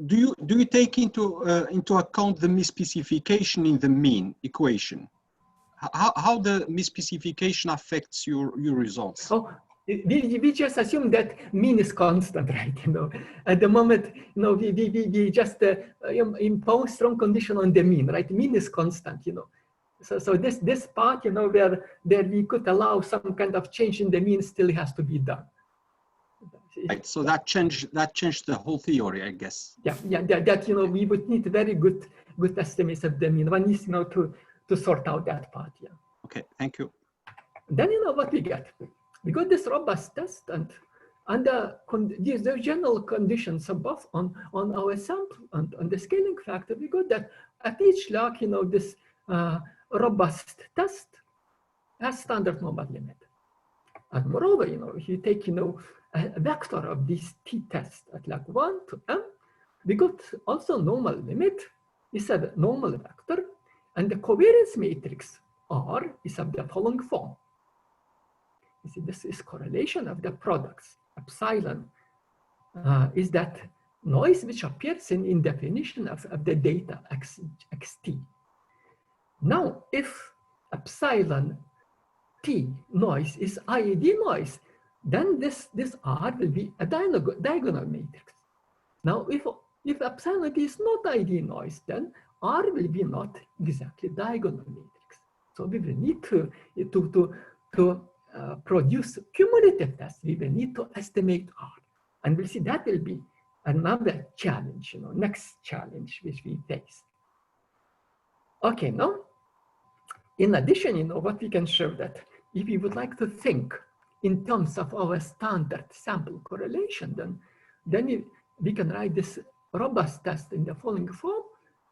do you take into account the misspecification in the mean equation? How the misspecification affects your results? Oh, we just assume that mean is constant, right? At the moment, we just impose strong condition on the mean, right? Mean is constant, So this part, where we could allow some kind of change in the mean still has to be done. Right. So that changed the whole theory, I guess. Yeah. That we would need very good estimates of the mean. One needs to sort out that part. Yeah. Okay. Thank you. Then what we get? We got this robust test, and under these general conditions above on our sample and on the scaling factor, we got that at each log, this robust test has standard normal limit. And moreover, if you take, a vector of these t-tests at log 1 to m, we got also normal limit is a normal vector, and the covariance matrix R is of the following form. You see, this is correlation of the products. Epsilon is that noise which appears in definition of the data xt. Now, if epsilon t noise is IED noise, then this R will be a diagonal matrix. Now, if epsilon t is not IED noise, then R will be not exactly diagonal matrix. So we will need to produce cumulative tests. We will need to estimate R, and we'll see that will be another challenge, next challenge which we face. Okay, now, in addition, what we can show that if we would like to think in terms of our standard sample correlation, then we can write this robust test in the following form,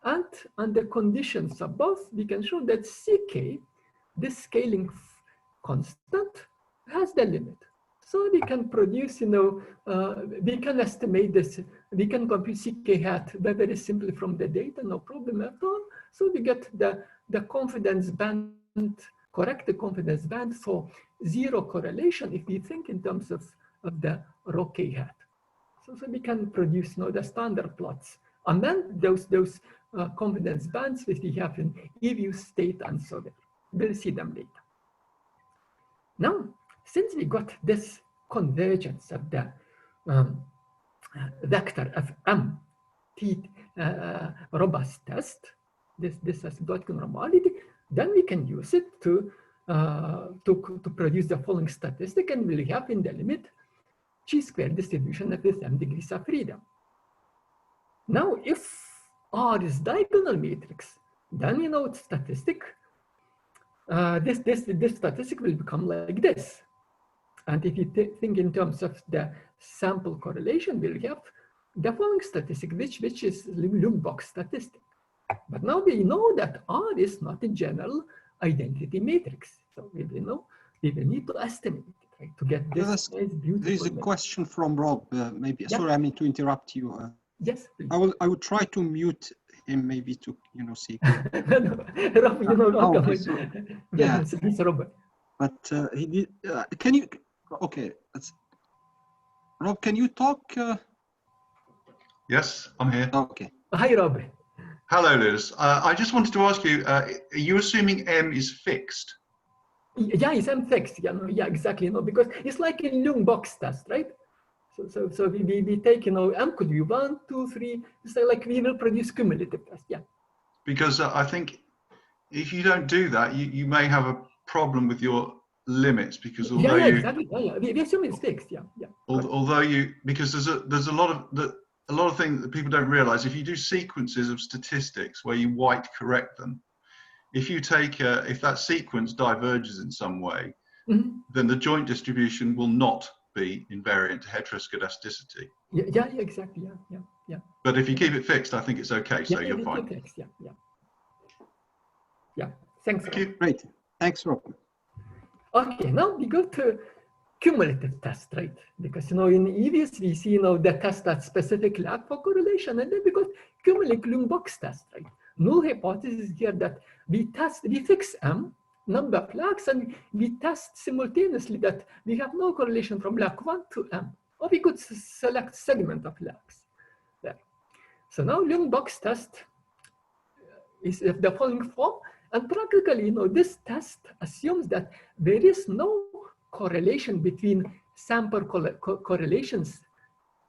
and under conditions above, we can show that CK, this scaling constant, has the limit. So we can produce, we can estimate this, we can compute CK hat very simply from the data, no problem at all. So we get the confidence band, correct the confidence band for 0 correlation if we think in terms of the rho k hat. So we can produce the standard plots, and then those confidence bands which we have in EView state and so on. We'll see them later. Now, since we got this convergence of the vector of M t robust test, this asymptotic normality, then we can use it to produce the following statistic, and we'll have in the limit chi-square distribution of this m degrees of freedom. Now, if R is diagonal matrix, then statistic. This statistic will become like this. And if you think in terms of the sample correlation, we'll have the following statistic, which is Luke-Box statistic. But now we know that R is not a general identity matrix. So we will need to estimate it, right, to get this nice, beautiful. There is a question from Rob. Maybe yeah. Sorry, I mean to interrupt you. Yes, please. I will try to mute him, maybe to see. No, Rob, yeah, it's Robert. But he did. Can you? Okay, Rob, can you talk? Yes, I'm here. Okay. Hi, Rob. Hello, Liudas. I just wanted to ask you: are you assuming M is fixed? Yeah, it's M fixed. Yeah, exactly. Because it's like a Luke-Box test, right? So we take, M could be 1, 2, 3. So like we will produce cumulative tests. Yeah. Because I think if you don't do that, you may have a problem with your limits, because although exactly. We assume it's fixed. Although because there's a lot of things that people don't realize. If you do sequences of statistics where you white correct them, if you take if that sequence diverges in some way, then the joint distribution will not be invariant to heteroscedasticity. Yeah, exactly. Yeah. But if you keep it fixed, I think it's okay. So you're fine. Fixed, yeah. Thanks. Thank you. Great. Thanks, Rob. Okay, now we go to cumulative test, right? Because, in EVS, we see, the test at specific lag for correlation, and then we got cumulative box test, right? Null hypothesis here that we fix M, number of lags, and we test simultaneously that we have no correlation from lag 1 to M, or we could select segment of lags there. So now Lung box test is the following form, and practically, this test assumes that there is no correlation between sample correlations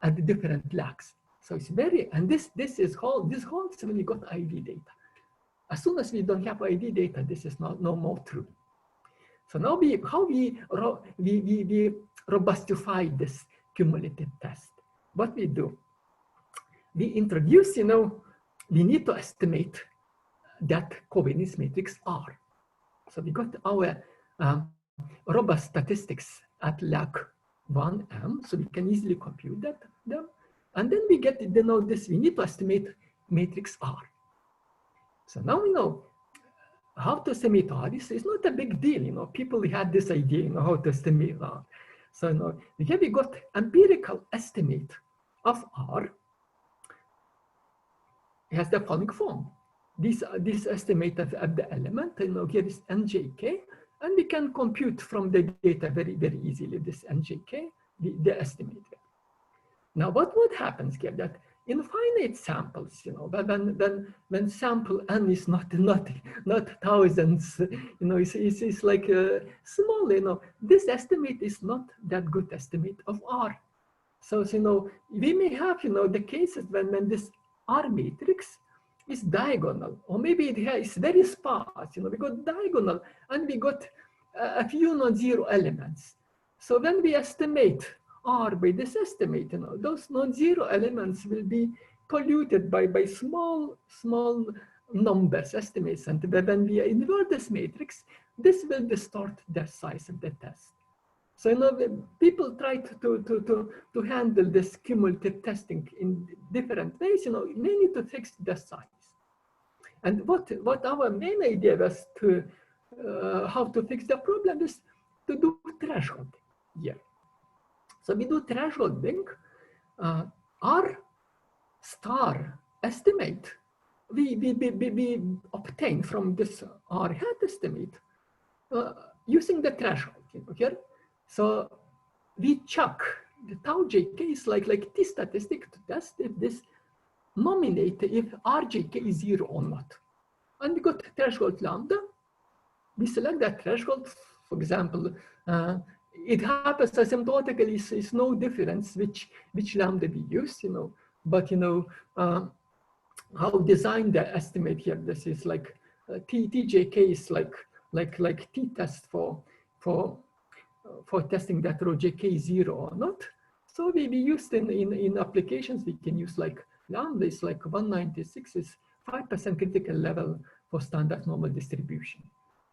at the different lags. So it's and this holds when we got ID data. As soon as we don't have ID data, this is no more true. So now how we robustify this cumulative test. What we do, we introduce, we need to estimate that covariance matrix R. So we got our robust statistics at lag 1M, so we can easily compute them. And then we get this, we need to estimate matrix R. So now we know how to estimate R. This is not a big deal, people had this idea, how to estimate R. So here we got empirical estimate of R. It has the following form. This estimate of the element, here is NJK, and we can compute from the data very, very easily, this NJK, the estimate. Now, what happens here that in finite samples, when sample N is not thousands, it's like small, this estimate is not that good estimate of R. So, we may have, the cases when this R matrix is diagonal, or maybe it is very sparse, we got diagonal and we got a few non-zero elements. So when we estimate R by this estimate, those non-zero elements will be polluted by small numbers, estimates, and when we invert this matrix, this will distort the size of the test. So people try to handle this cumulative testing in different ways, mainly to fix the size. And what our main idea was to how to fix the problem is to do thresholding here. So we do thresholding. R star estimate we obtain from this R hat estimate using the threshold here. So we check the tau JK is like T statistic to test if this nominate if RJK is 0 or not. And we got threshold lambda. We select that threshold, for example, it happens asymptotically, so it's no difference which lambda we use, but how design the estimate here, this is like TJK is like T test for testing that rho JK is 0 or not. So we used in applications, we can use like lambda is like 196 is 5% critical level for standard normal distribution.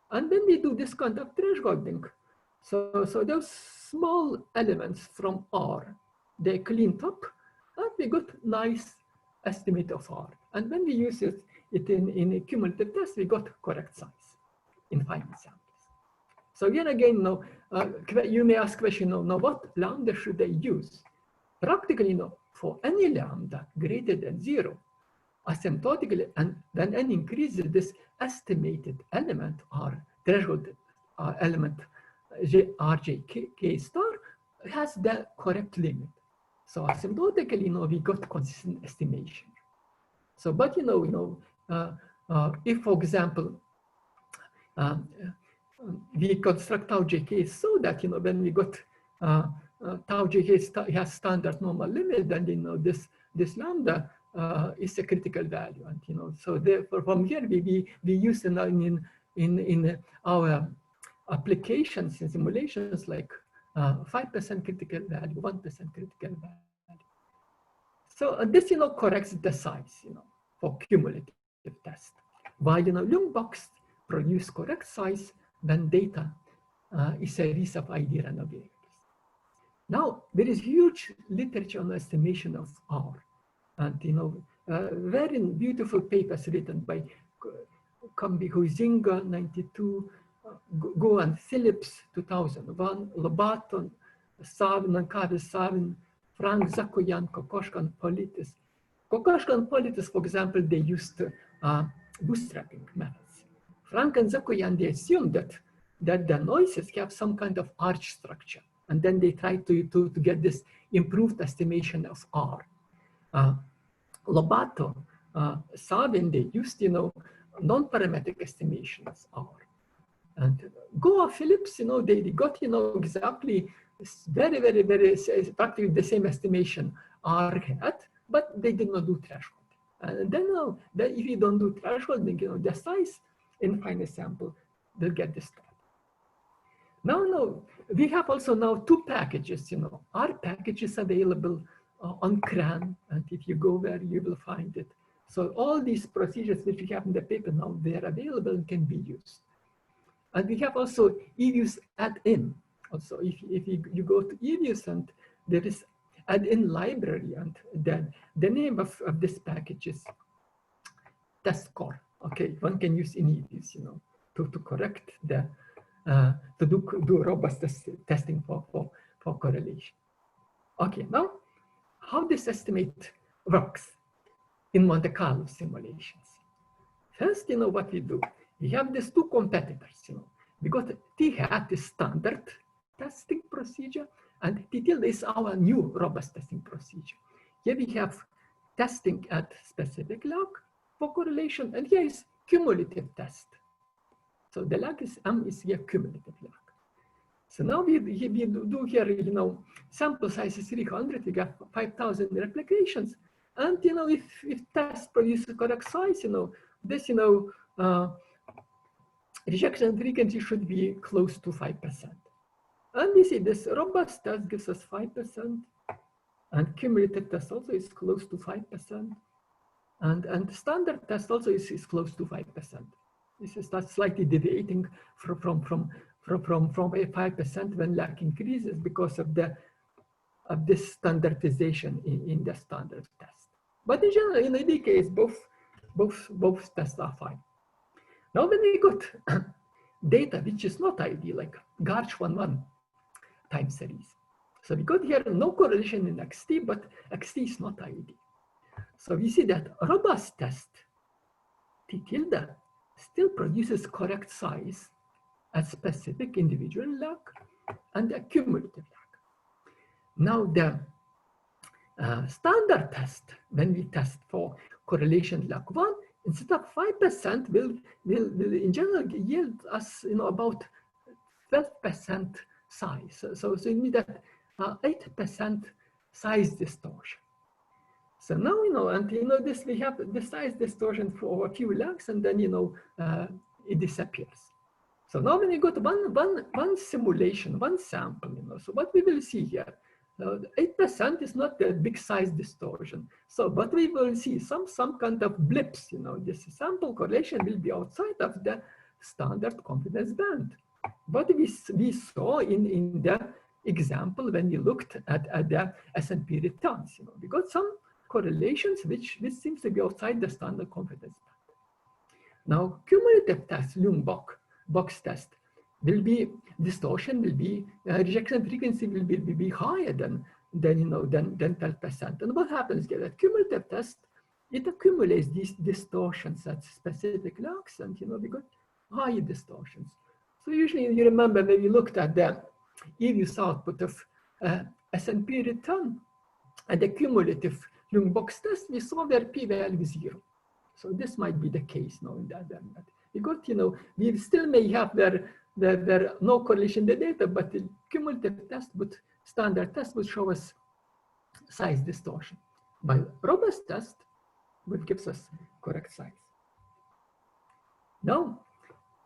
And then we do this kind of thresholding. So those small elements from R, they cleaned up, and we got nice estimate of R. And when we use it in a cumulative test, we got correct size in finite samples. So again, you may ask question, now what lambda should I use? Practically, for any lambda greater than 0, asymptotically, and when n increases, this estimated element or threshold element RJK star has the correct limit. So asymptotically, we got consistent estimation. So, but if, for example, we construct tau JK so that when we got tau JK has standard normal limit, then this lambda is a critical value, and so therefore from here we use in our applications in simulations like 5% critical value, 1% critical value. So this, corrects the size, for cumulative test. While, Ljungbox produce correct size when data is series of ID random variables. Now, there is huge literature on estimation of R. And, very beautiful papers written by Huizinga, 92, Go and Phillips, 2001, Lobato, Savin, Frank Zakoyan, Kokoschka, and Politis. Kokoschka and Politis, for example, they used bootstrapping methods. Frank and Zakoyan, they assumed that the noises have some kind of arch structure. And then they try to get this improved estimation of R. Lobato, Savin, they used, non-parametric estimations R. And Goa Phillips, they got, exactly very, very, very practically the same estimation R had, but they did not do threshold. And then if you don't do threshold, then, the size in finite sample will get distorted. Now, we have also now two packages, Our package is available on CRAN, and if you go there, you will find it. So all these procedures which we have in the paper now, they are available and can be used. And we have also EViews add-in. Also, if you go to EViews, and there is add-in library, and then the name of this package is test core. Okay, one can use in EViews, to correct the to do robust testing for correlation. Okay, now how this estimate works in Monte Carlo simulations. First, what we do, we have these two competitors, We got T hat is standard testing procedure, and T tilde is our new robust testing procedure. Here we have testing at specific log for correlation, and here is cumulative test. So the log is M is here cumulative log. So now we do here, sample size is 300, we got 5,000 replications. And, if test produces correct size, this, rejection frequency should be close to 5%. And we see this robust test gives us 5%, and cumulative test also is close to 5%, and standard test also is close to 5%. This is not slightly deviating from 5% when lag increases because of this standardization in the standard test. But in general, in any case, both tests are fine. Now when we got data which is not ID, like Garch11 time series. So we got here no correlation in XT, but XT is not ID. So we see that robust test, T tilde, still produces correct size at specific individual log and a cumulative log. Now the standard test, when we test for correlation log 1, instead of 5% will in general yield us about 12% size. So it means that 8% size distortion. So now, and this we have the size distortion for a few logs, and then it disappears. So now when you go to one simulation, one sample, so what we will see here, 8% is not the big size distortion. So but we will see some kind of blips, this sample correlation will be outside of the standard confidence band. What we saw in the example when we looked at the S&P returns, we got some correlations which seems to be outside the standard confidence band. Now cumulative test, Ljungbox test, will be distortion, will be rejection frequency will be higher than 12%. And what happens here? That cumulative test, it accumulates these distortions at specific logs, and we got higher distortions. So usually you remember when we looked at the EViews output of S&P return and the cumulative Ljungbox test, we saw their p-value 0. So this might be the case now in that. We got, we still may have there no correlation in the data, but the cumulative test standard test would show us size distortion. By robust test, which gives us correct size. Now,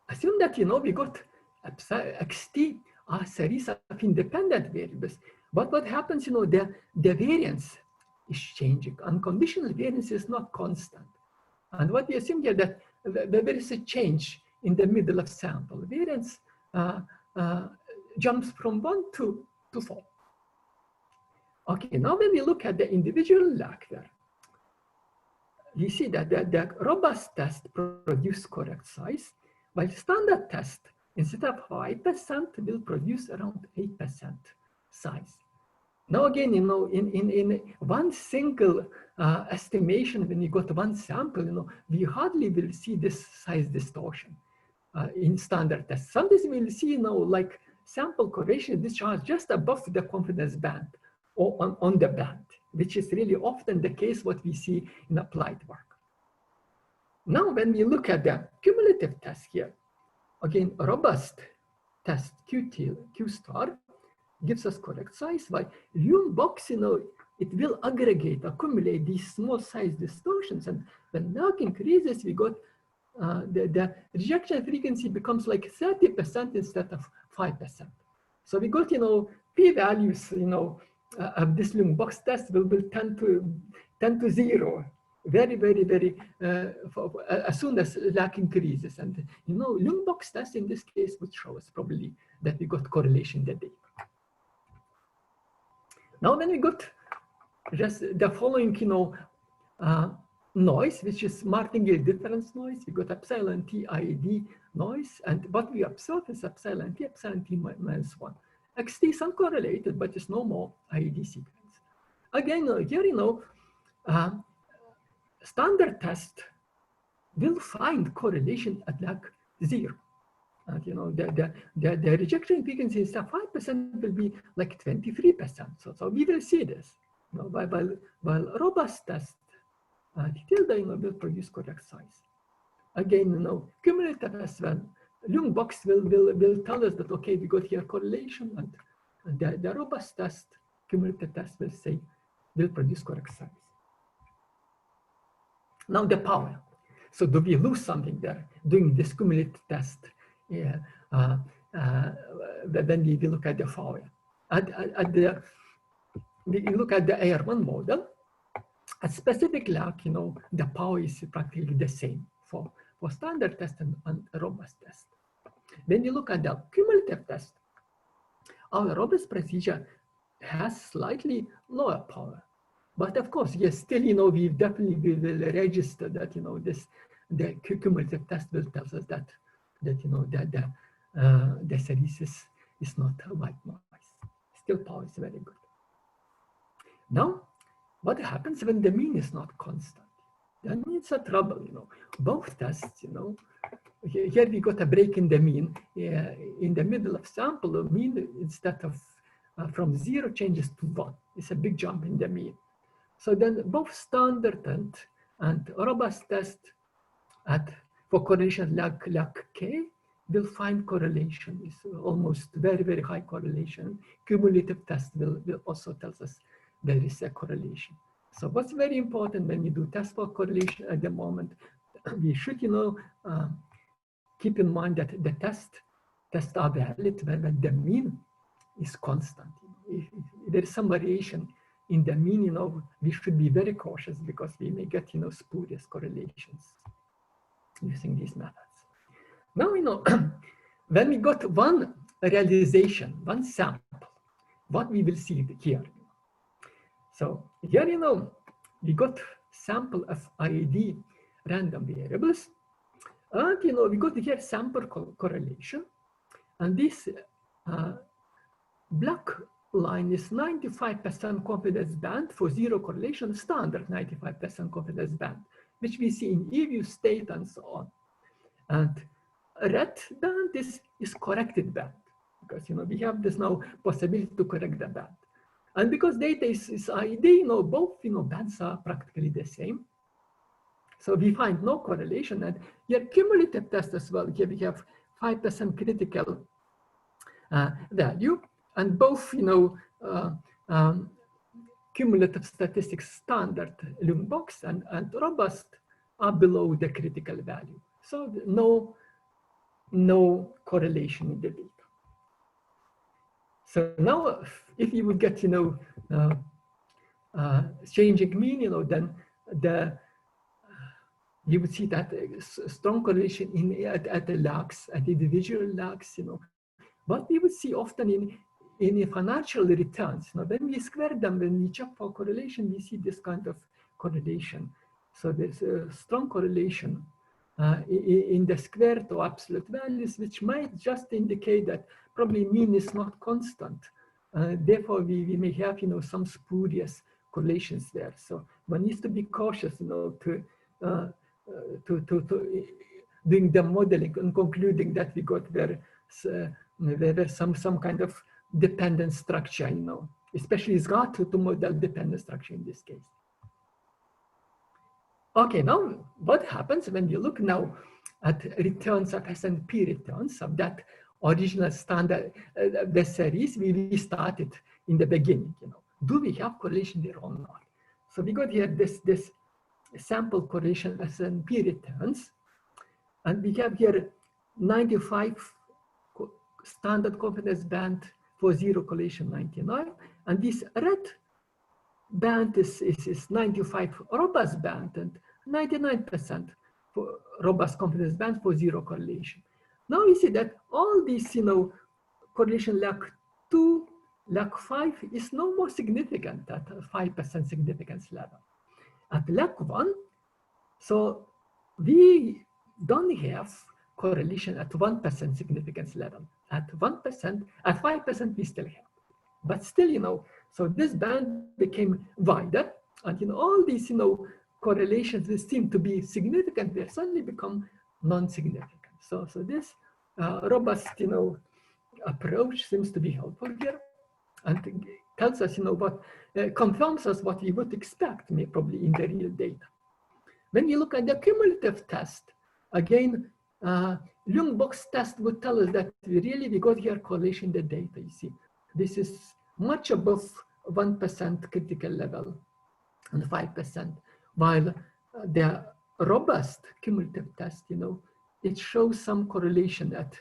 assume that we got xt are series of independent variables. But what happens, the variance is changing. Unconditional variance is not constant. And what we assume here that there is a change in the middle of sample. Variance jumps from 1 to 4. Okay, now when we look at the individual lacquer, you see that the robust test produce correct size, while standard test, instead of 5%, will produce around 8% size. Now again, in one single estimation, when you got one sample, we hardly will see this size distortion in standard tests. Sometimes we will see, like sample correlation discharge just above the confidence band or on the band, which is really often the case what we see in applied work. Now, when we look at the cumulative test here, again, a robust test Q star gives us correct size, while Young box, it will aggregate, accumulate these small size distortions. And when NAC increases, we got the rejection frequency becomes like 30% instead of 5%. So we got, p-values, of this Young box test will tend to 0. Very, very, very, as soon as LAC increases. And, Young box test in this case would show us probably that we got correlation in the data. Now, when we got just the following, noise, which is martingale difference noise, we got epsilon t IED noise, and what we observe is epsilon t minus 1. XT is uncorrelated, but it's no more IED sequence. Again, here, standard test will find correlation at like 0. And the rejection frequency instead of 5% will be like 23%. So we will see this. While robust test detailed will produce correct size. Again, cumulative as well. Young box will tell us that okay, we got here correlation, and the robust test, cumulative test will produce correct size. Now the power. So do we lose something there doing this cumulative test? Yeah, then we look at the power. We look at the AR1 model. At specific LAC, the power is practically the same for standard test and robust test. When you look at the cumulative test, our robust procedure has slightly lower power. But of course, yes, still, we definitely will register that, the cumulative test will tell us that the series is not a white noise. Still, power is very good. Now, what happens when the mean is not constant? Then it's a trouble, Both tests, here we got a break in the mean. In the middle of sample, the mean instead of from 0 changes to 1. It's a big jump in the mean. So then both standard and robust test for correlation LAC K will find correlation. It's almost very, very high correlation. Cumulative test will also tell us there is a correlation. So what's very important when we do test for correlation at the moment, we should, keep in mind that the tests are valid when the mean is constant. If there is some variation in the mean, we should be very cautious because we may get, spurious correlations using these methods. Now, when we got one realization, one sample, what we will see here. So here, we got sample of IED random variables, and we got here sample correlation, and this black line is 95% confidence band for 0 correlation, standard 95% confidence band, which we see in EView state and so on. And red band is corrected band, because we have this now possibility to correct the band. And because data is IED, both bands are practically the same. So we find no correlation. And here cumulative test as well. Here we have 5% critical value, and both cumulative statistics standard Young box and robust are below the critical value. So no no correlation in the data. So now, if you would get, changing mean, then you would see that strong correlation at the lags, at the individual lags, What we would see often in financial returns, when we square them, when we check for correlation, we see this kind of correlation. So there's a strong correlation in the square to absolute values, which might just indicate that probably mean is not constant. Therefore, we may have, some spurious correlations there. So one needs to be cautious, to doing the modeling and concluding that we got there some kind of dependent structure, especially it's got to model dependent structure in this case. Okay, now what happens when you look now at returns of S&P returns of that original standard, the series we started in the beginning, do we have correlation there or not? So we got here this sample correlation S&P returns, and we have here 95 standard confidence band for zero correlation 99, and this red band is 95 robust band and 99% for robust confidence band for zero correlation. Now you see that all these, correlation lag 2, lag 5 is no more significant at 5% significance level. At lag 1, so we don't have correlation at 1% significance level. At 1%, at 5% we still have. But still, so this band became wider, and all these, correlations that seem to be significant, they suddenly become non-significant. So this robust, approach seems to be helpful here, and tells us, what confirms us what we would expect, probably in the real data. When you look at the cumulative test, again, Leung box test would tell us that we got here correlation in the data. You see, this is much above 1% critical level and 5%, while the robust cumulative test, it shows some correlation at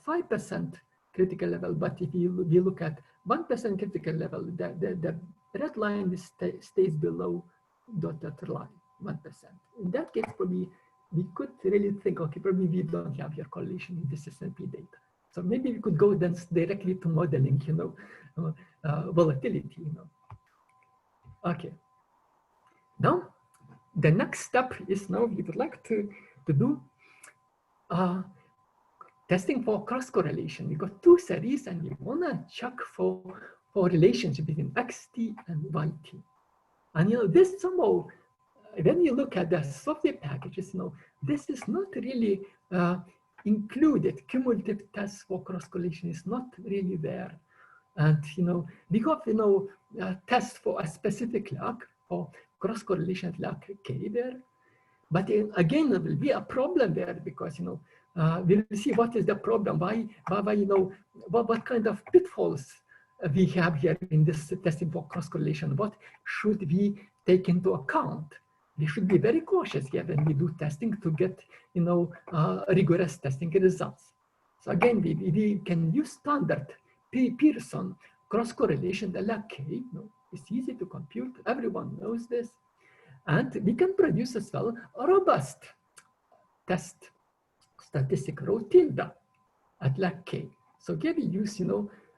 5% critical level. But if you look at 1% critical level, the red line stays below dotted line, 1%. In that case, probably we could really think, okay, probably we don't have your correlation in this S&P data. So maybe we could go then directly to modeling, volatility, Okay. Now, the next step is now we would like to do testing for cross correlation. We got two series and we want to check for relationship between XT and YT. And this somehow, when you look at the software packages, this is not really included. Cumulative tests for cross correlation is not really there. And we got tests for a specific lag for cross correlation lag K there. But again, there will be a problem there because we will see what is the problem. Why what kind of pitfalls we have here in this testing for cross correlation. What should we take into account? We should be very cautious here when we do testing to get rigorous testing results. So again, we can use standard Pearson cross correlation, the lag K. It's easy to compute. Everyone knows this. And we can produce as well a robust test statistic rho tilde at lag K. So here we use,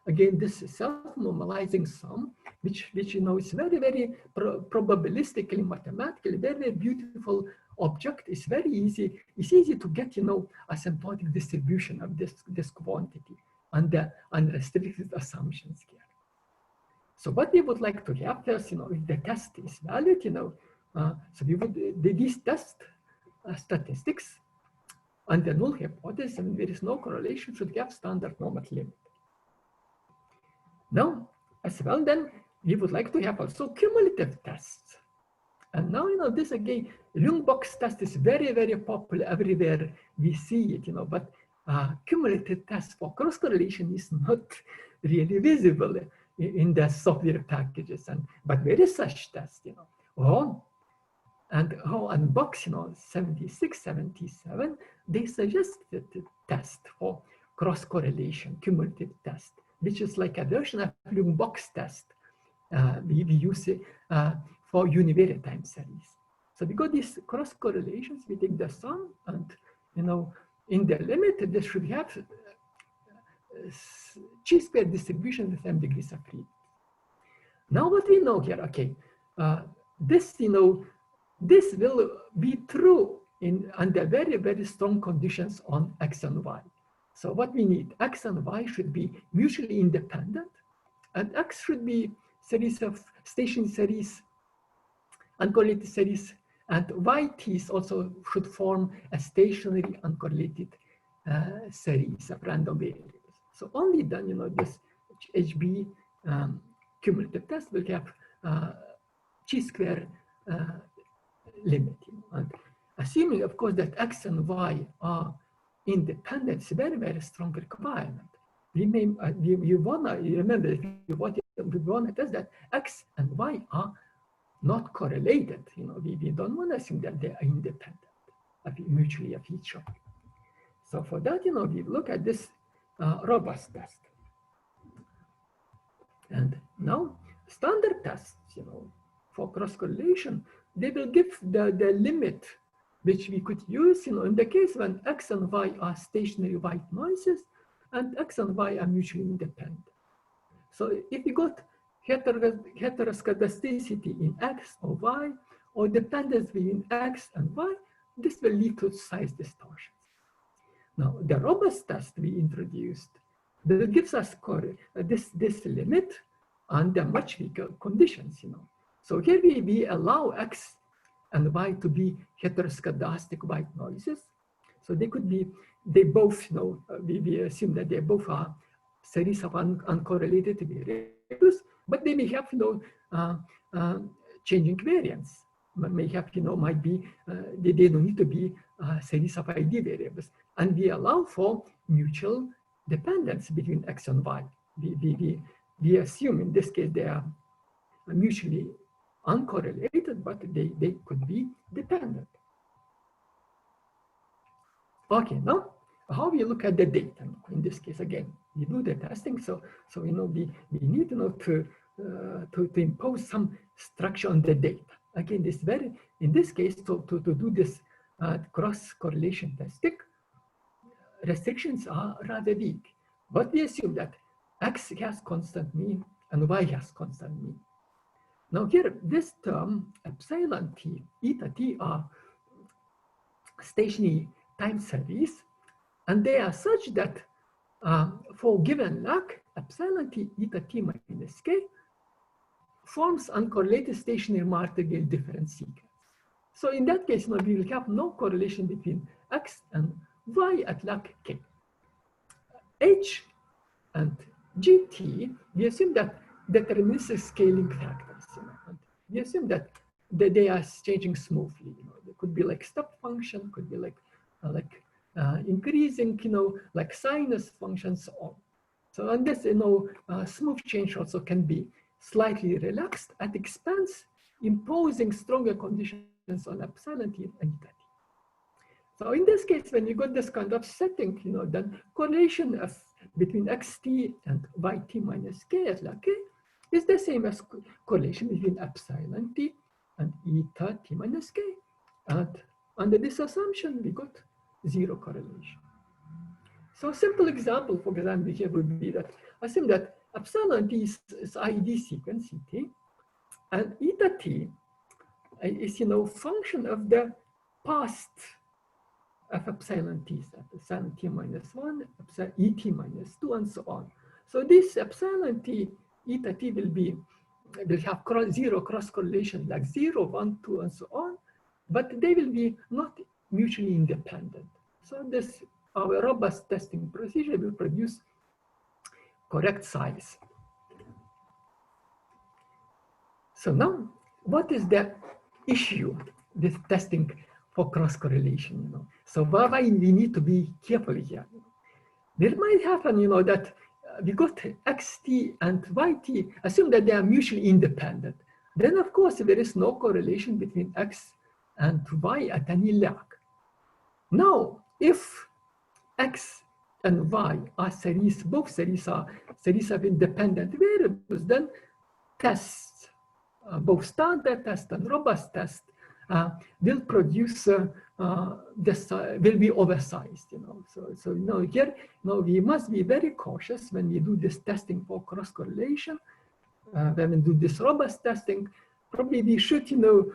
again, this self-normalizing sum, which is very, very probabilistically, mathematically, very, very beautiful object. It's very easy. It's easy to get, asymptotic distribution of this quantity under unrestricted assumptions here. So what we would like to have first, if the test is valid, so we would these test statistics under null hypothesis, and there is no correlation, should have standard normal limit. Now, as well, then we would like to have also cumulative tests. And now, this again, Leung box test is very, very popular everywhere we see it, but cumulative test for cross correlation is not really visible in the software packages. But there is such test, And how on box, 76, 77, they suggested a test for cross-correlation, cumulative test, which is like a version of the box test we use for univariate time series. So we got these cross-correlations, we take the sum, and in the limit, this should have chi-square distribution with m degrees of freedom. Now what we know here, okay, this this will be true under very, very strong conditions on x and y. So what we need, x and y should be mutually independent, and x should be series of stationary series, uncorrelated series, and yt's also should form a stationary uncorrelated series of random variables. So only then, this HB cumulative test will have chi-square limit. And assuming, of course, that x and y are independent, it's a very, very strong requirement. We may, you wanna remember, we wanna test that x and y are not correlated. We don't want to assume that they are independent mutually of each other. So for that, we look at this robust test. And now standard tests, for cross correlation, they will give the limit which we could use, in the case when x and y are stationary white noises and x and y are mutually independent. So if you got heteroscedasticity in x or y, or dependence between x and y, this will lead to size distortions. Now, the robust test we introduced will gives us this limit under much weaker conditions. So here we allow x and y to be heteroscedastic white noises. So they could be, they both, we assume that they both are series of uncorrelated variables, but they may have, changing variance. May have, might be, they don't need to be a series of ID variables. And we allow for mutual dependence between x and y. We assume in this case they are mutually uncorrelated, but they could be dependent. Okay, now how we look at the data? In this case, again, we do the testing, so we need to impose some structure on the data. Again, in this case, to do this cross correlation testing, restrictions are rather weak. But we assume that x has constant mean and y has constant mean. Now here, this term, epsilon t, eta t are stationary time series, and they are such that for given lag, epsilon t, eta t minus k forms uncorrelated stationary martingale difference sequence. So in that case, we will have no correlation between x and y at lag k. H and gt, we assume that deterministic scaling factors. We assume that they are changing smoothly. They could be like step function, could be like increasing, like sinus functions. So and this, smooth change also can be slightly relaxed at expense, imposing stronger conditions on epsilon t and eta t. So in this case, when you got this kind of setting, then correlation between xt and yt minus k at lag k is the same as correlation between epsilon t and eta t minus k. And under this assumption, we got zero correlation. So a simple example, for example, here would be that assume that epsilon t is ID sequence Ct, and eta t is function of the past of epsilon t, epsilon t minus 1, epsilon et minus 2, and so on. So this epsilon t, eta t will have zero cross correlation, like 0, 1, 2, and so on, but they will be not mutually independent. So this, our robust testing procedure will produce correct size. So now, what is the issue with testing for cross correlation? So why we need to be careful here? There might happen, that we got xt and yt, assume that they are mutually independent. Then, of course, there is no correlation between x and y at any lag. Now, if x and y are series, both series are series of independent variables, then tests, both standard test and robust test, will produce this will be oversized, you know. So you know, here, you know, we must be very cautious when we do this testing for cross correlation. When we do this robust testing, probably we should, you know,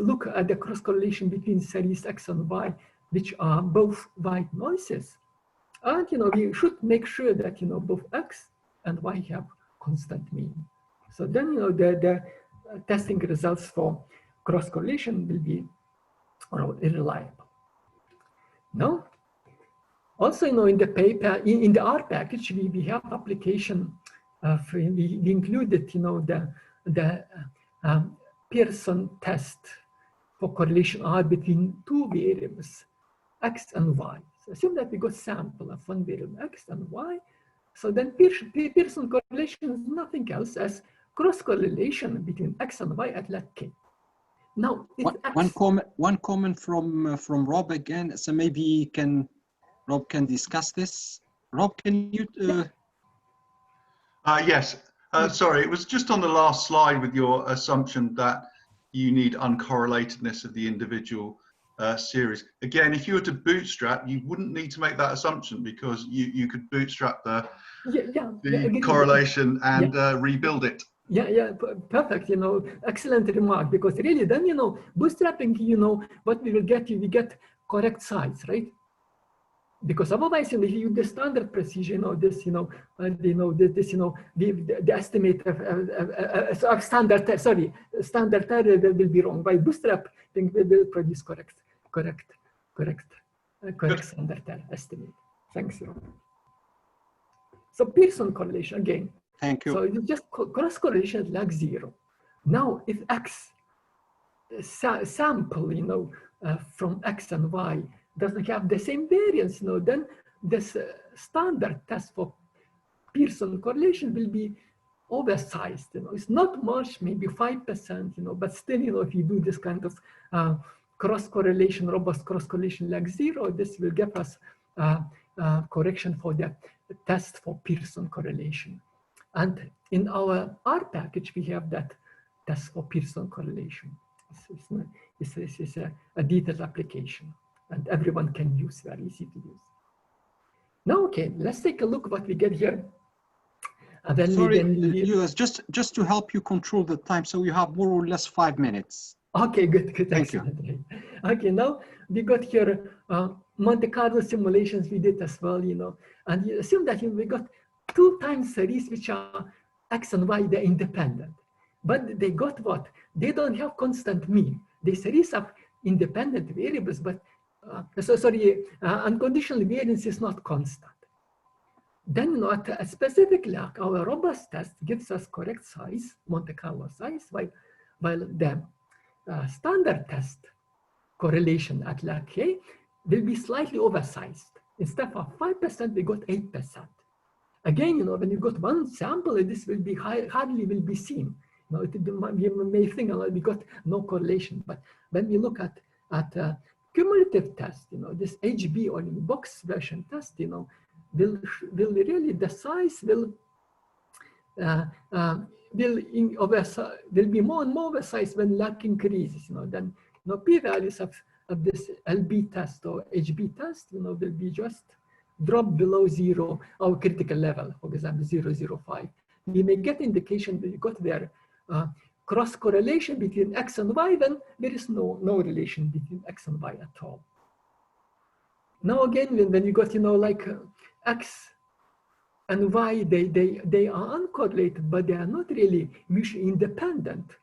look at the cross correlation between series x and y, which are both white noises, and you know, we should make sure that, you know, both x and y have constant mean. So then, you know, the testing results for cross correlation will be reliable. No. Also, you know, in the paper, in the R package, we have application. We included, you know, the Pearson test for correlation R between two variables, x and y. So assume that we got sample of one variable, x and y. So then Pearson correlation is nothing else as cross correlation between x and y at lag k. Now, one comment from Rob again. So maybe Rob can discuss this. Rob, can you? Yes. Sorry, it was just on the last slide with your assumption that you need uncorrelatedness of the individual series. Again, if you were to bootstrap, you wouldn't need to make that assumption because you could bootstrap the correlation and rebuild it. Yeah, perfect. You know, excellent remark. Because really, then, you know, bootstrapping, you know, what we will get, we get correct size, right? Because otherwise, you know, if you use the standard precision or this, you know, the estimate of standard error will be wrong. By bootstrap, then we will produce correct standard error estimate. Thanks, Rob. So Pearson correlation again. Thank you. So it's just cross correlation at lag 0. Now, if x sample, you know, from x and y doesn't have the same variance, you know, then this standard test for Pearson correlation will be oversized. You know, it's not much, maybe 5%, you know, but still, you know, if you do this kind of cross correlation, robust cross correlation lag 0, this will give us correction for the test for Pearson correlation. And in our R package, we have that test for Pearson correlation. It's a detailed application, and everyone can use, very easy to use. Now, okay, let's take a look what we get here. Sorry, Liudas, just to help you control the time, so you have more or less 5 minutes. Okay, good. Thank you. Okay, now we got here Monte Carlo simulations we did as well, you know, and you assume that we got 2 time series which are x and y, they're independent. But they got what? They don't have constant mean. They series of independent variables, but unconditional variance is not constant. Then, you know, at a specific lag, our robust test gives us correct size, Monte Carlo size, while the standard test correlation at lag k will be slightly oversized. Instead of 5%, we got 8%. Again, you know, when you got one sample, this will be hardly will be seen. You know, you may think we got no correlation, but when we look at cumulative test, you know, this HB or box version test, you know, will really the size will be more and more oversized when lag increases. You know, then, you know, p-values of this LB test or HB test, you know, will be just drop below 0, our critical level, for example, 0.05. We may get indication that you got there cross correlation between x and y, then there is no relation between x and y at all. Now again, when you got, you know, like x and y, they are uncorrelated, but they are not really mutually independent,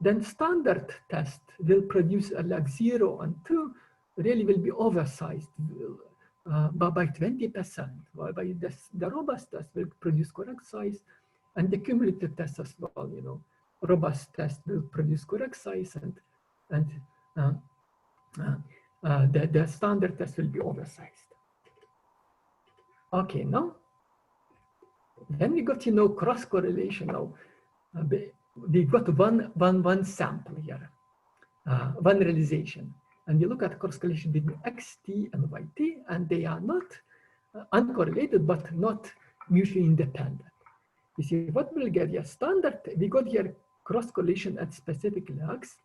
then standard test will produce a lag 0 and 2 really will be oversized by 20%, while by the robust test will produce correct size, and the cumulative test as well, you know, robust test will produce correct size, and the standard test will be oversized. Okay, now, then we got, you know, cross correlation. Now, we got one sample here. one realization. And we look at cross correlation between xt and yt, and they are not uncorrelated, but not mutually independent. You see, what we'll get here, standard, we got here cross correlation at specific lags.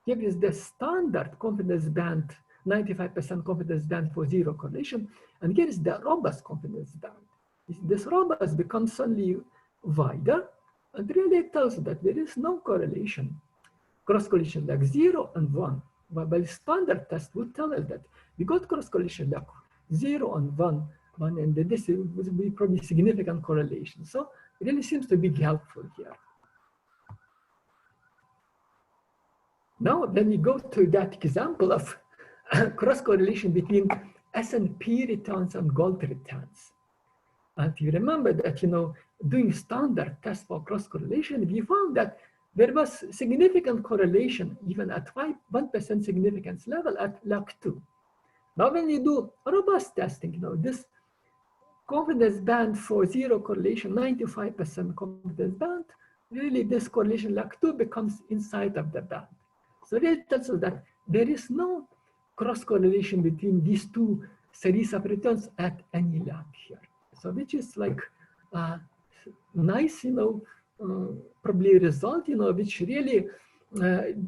Here is the standard confidence band, 95% confidence band for zero correlation. And here is the robust confidence band. This robust becomes suddenly wider, and really it tells that there is no correlation, cross correlation like 0 and 1. But by standard test would tell us that we got cross correlation like 0 and 1, and this would be probably significant correlation. So it really seems to be helpful here. Now, when we go to that example of cross correlation between S&P returns and gold returns. And you remember that, doing standard tests for cross correlation, we found that there was significant correlation even at 1% significance level at lag 2. Now, when you do robust testing, this confidence band for zero correlation, 95% confidence band, really this correlation lag 2 becomes inside of the band. So it tells us that there is no cross correlation between these two series of returns at any lag here. So which is like nice, probably result, which really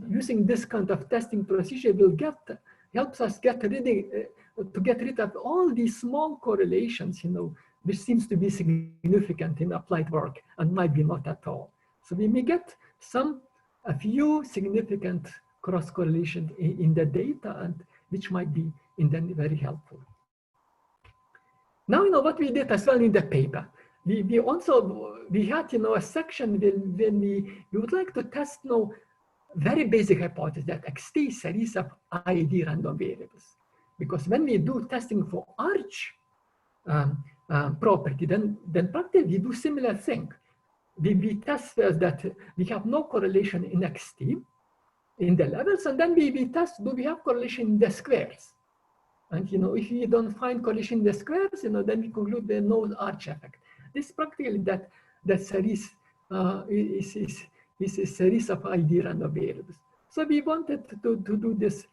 using this kind of testing procedure will helps us get rid of all these small correlations, which seems to be significant in applied work and might be not at all. So we may get a few significant cross correlation in the data, and which might be very helpful. Now, what we did as well in the paper, we had, a section when we would like to test, very basic hypothesis that xt is series of IID random variables. Because when we do testing for arch property, then practically we do similar thing. We test first that we have no correlation in xt in the levels, and then we test, do we have correlation in the squares? And if we don't find correlation in the squares, then we conclude there no arch effect. This practically that series is a series of ID random variables. So we wanted to do this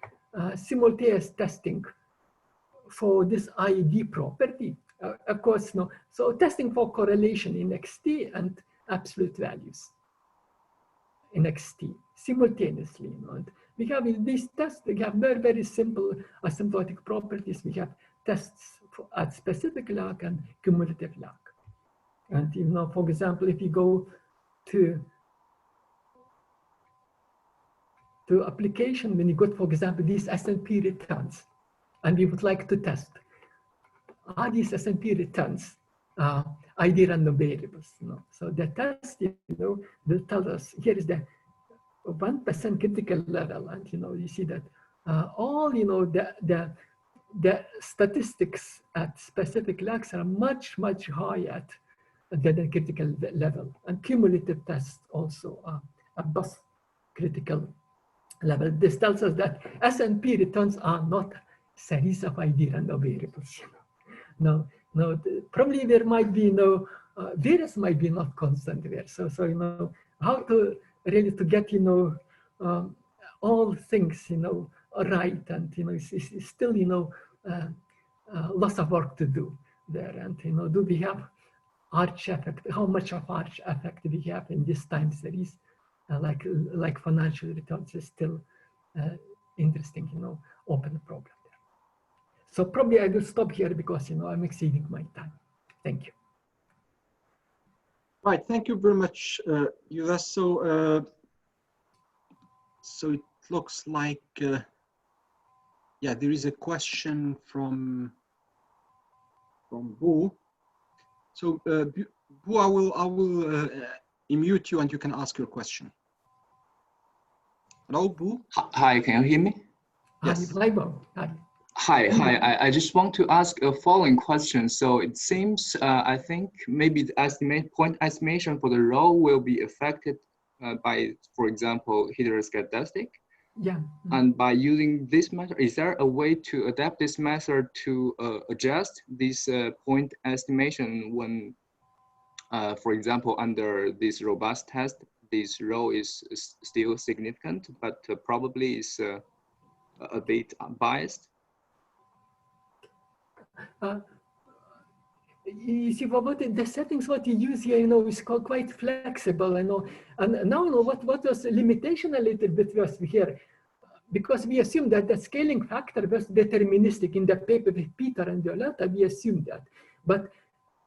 simultaneous testing for this ID property. Of course, so testing for correlation in xt and absolute values in xt simultaneously. And we have in these tests, we have very, very simple asymptotic properties. We have tests at specific lag and cumulative lag. And for example, if you go to application, when you got, for example, these S&P returns, and we would like to test, are these S&P returns ID random variables? So the test, will tell us, here is the 1% critical level, and you see that all the statistics at specific lags are much higher than the critical level, and cumulative tests also are above critical level. This tells us that S&P returns are not series of ID random variables. No, probably there might be variance might be not constant there. So how to really to get all things right, and it's still lots of work to do there. And do we have arch effect? How much of arch effect do we have in this time series? Like financial returns is still interesting, open problem there. So probably I will stop here because I'm exceeding my time. Thank you. Right, thank you very much, Liudas. So it looks like, yeah, there is a question from Boo. So Boo, I will unmute you and you can ask your question. Hello, Boo. Hi, can you hear me? Yes. Hi. I just want to ask a following question. So it seems, I think maybe the point estimation for the rho will be affected by, for example, heteroscedastic. Yeah. And by using this method, is there a way to adapt this method to adjust this point estimation when, for example, under this robust test, this role is still significant, but probably is a bit biased? You see, what the settings what you use here, is quite flexible, and now, what was the limitation a little bit was here, because we assume that the scaling factor was deterministic in the paper with Peter and Violetta, we assumed that, but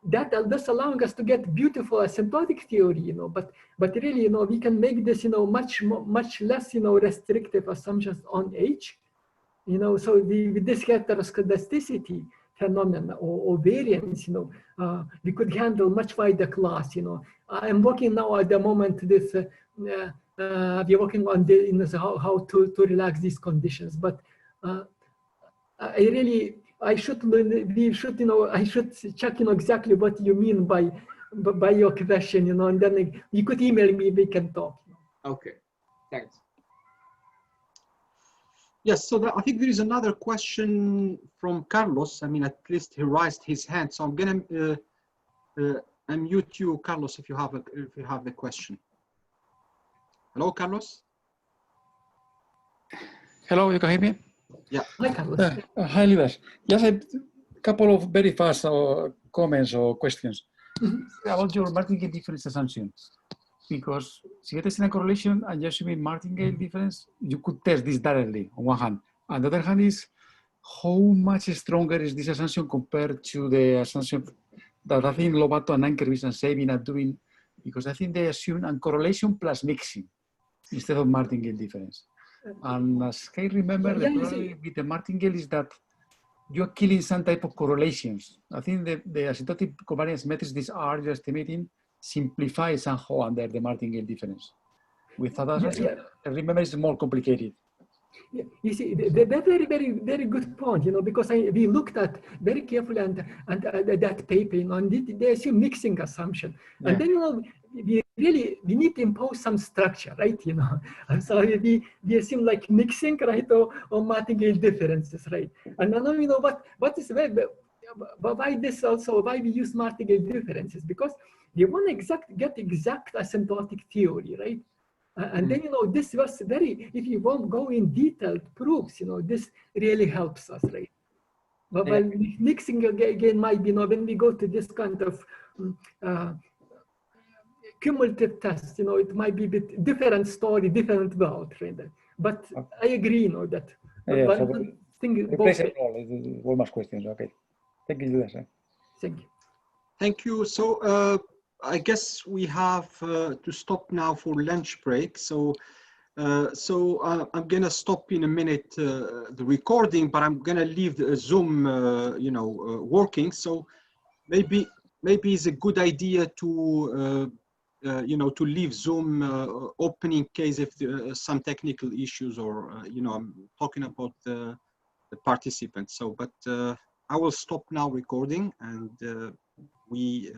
that does allowing us to get beautiful asymptotic theory, but really, we can make this, much less, restrictive assumptions on H, so with this heteroscedasticity phenomena or variance, we could handle much wider class, I'm working now at the moment this, we're working on the, how to relax these conditions, but I should check, exactly what you mean by your question, and then you could email me, we can talk. Okay, thanks. Yes, so I think there is another question from Carlos. I mean, at least he raised his hand. So I'm gonna unmute you, Carlos, if you have the question. Hello, Carlos. Hello, you can hear me? Yeah. Hi, Carlos. Hi, Liudas. Just a couple of very fast comments or questions about your martingale difference assumption. Because if you test in a correlation and you're assuming martingale difference, you could test this directly on one hand. On the other hand is how much stronger is this assumption compared to the assumption that I think Lobato and Ankervis and Sabin are doing, because I think they assume correlation plus mixing instead of martingale difference. And as I remember, the problem with the martingale is that you're killing some type of correlations. I think the asymptotic covariance metrics, these are you're estimating, simplify somehow under the martingale difference. With other, I remember it's more complicated. Yeah, you see, they're very, very, very good point, because we looked at very carefully and that paper, and they assume mixing assumption. Yeah. And then, we need to impose some structure, right? And so we assume like mixing, right, or martingale differences, right? And now, what is why this also, why we use martingale differences? Because we want to get exact asymptotic theory, right? And then, this was very, if you won't go in detailed proofs, this really helps us, right? But while mixing again might be, when we go to this kind of cumulative tests, it might be a bit different story, different world, right? But I agree, that one thing is both. One more questions, okay. Thank you, Liudas. Thank you. Thank you. So, I guess we have to stop now for lunch break. So, I'm gonna stop in a minute the recording, but I'm gonna leave the Zoom, working. So maybe it's a good idea to, to leave Zoom open in case if some technical issues or, I'm talking about the participants. So, but I will stop now recording and we.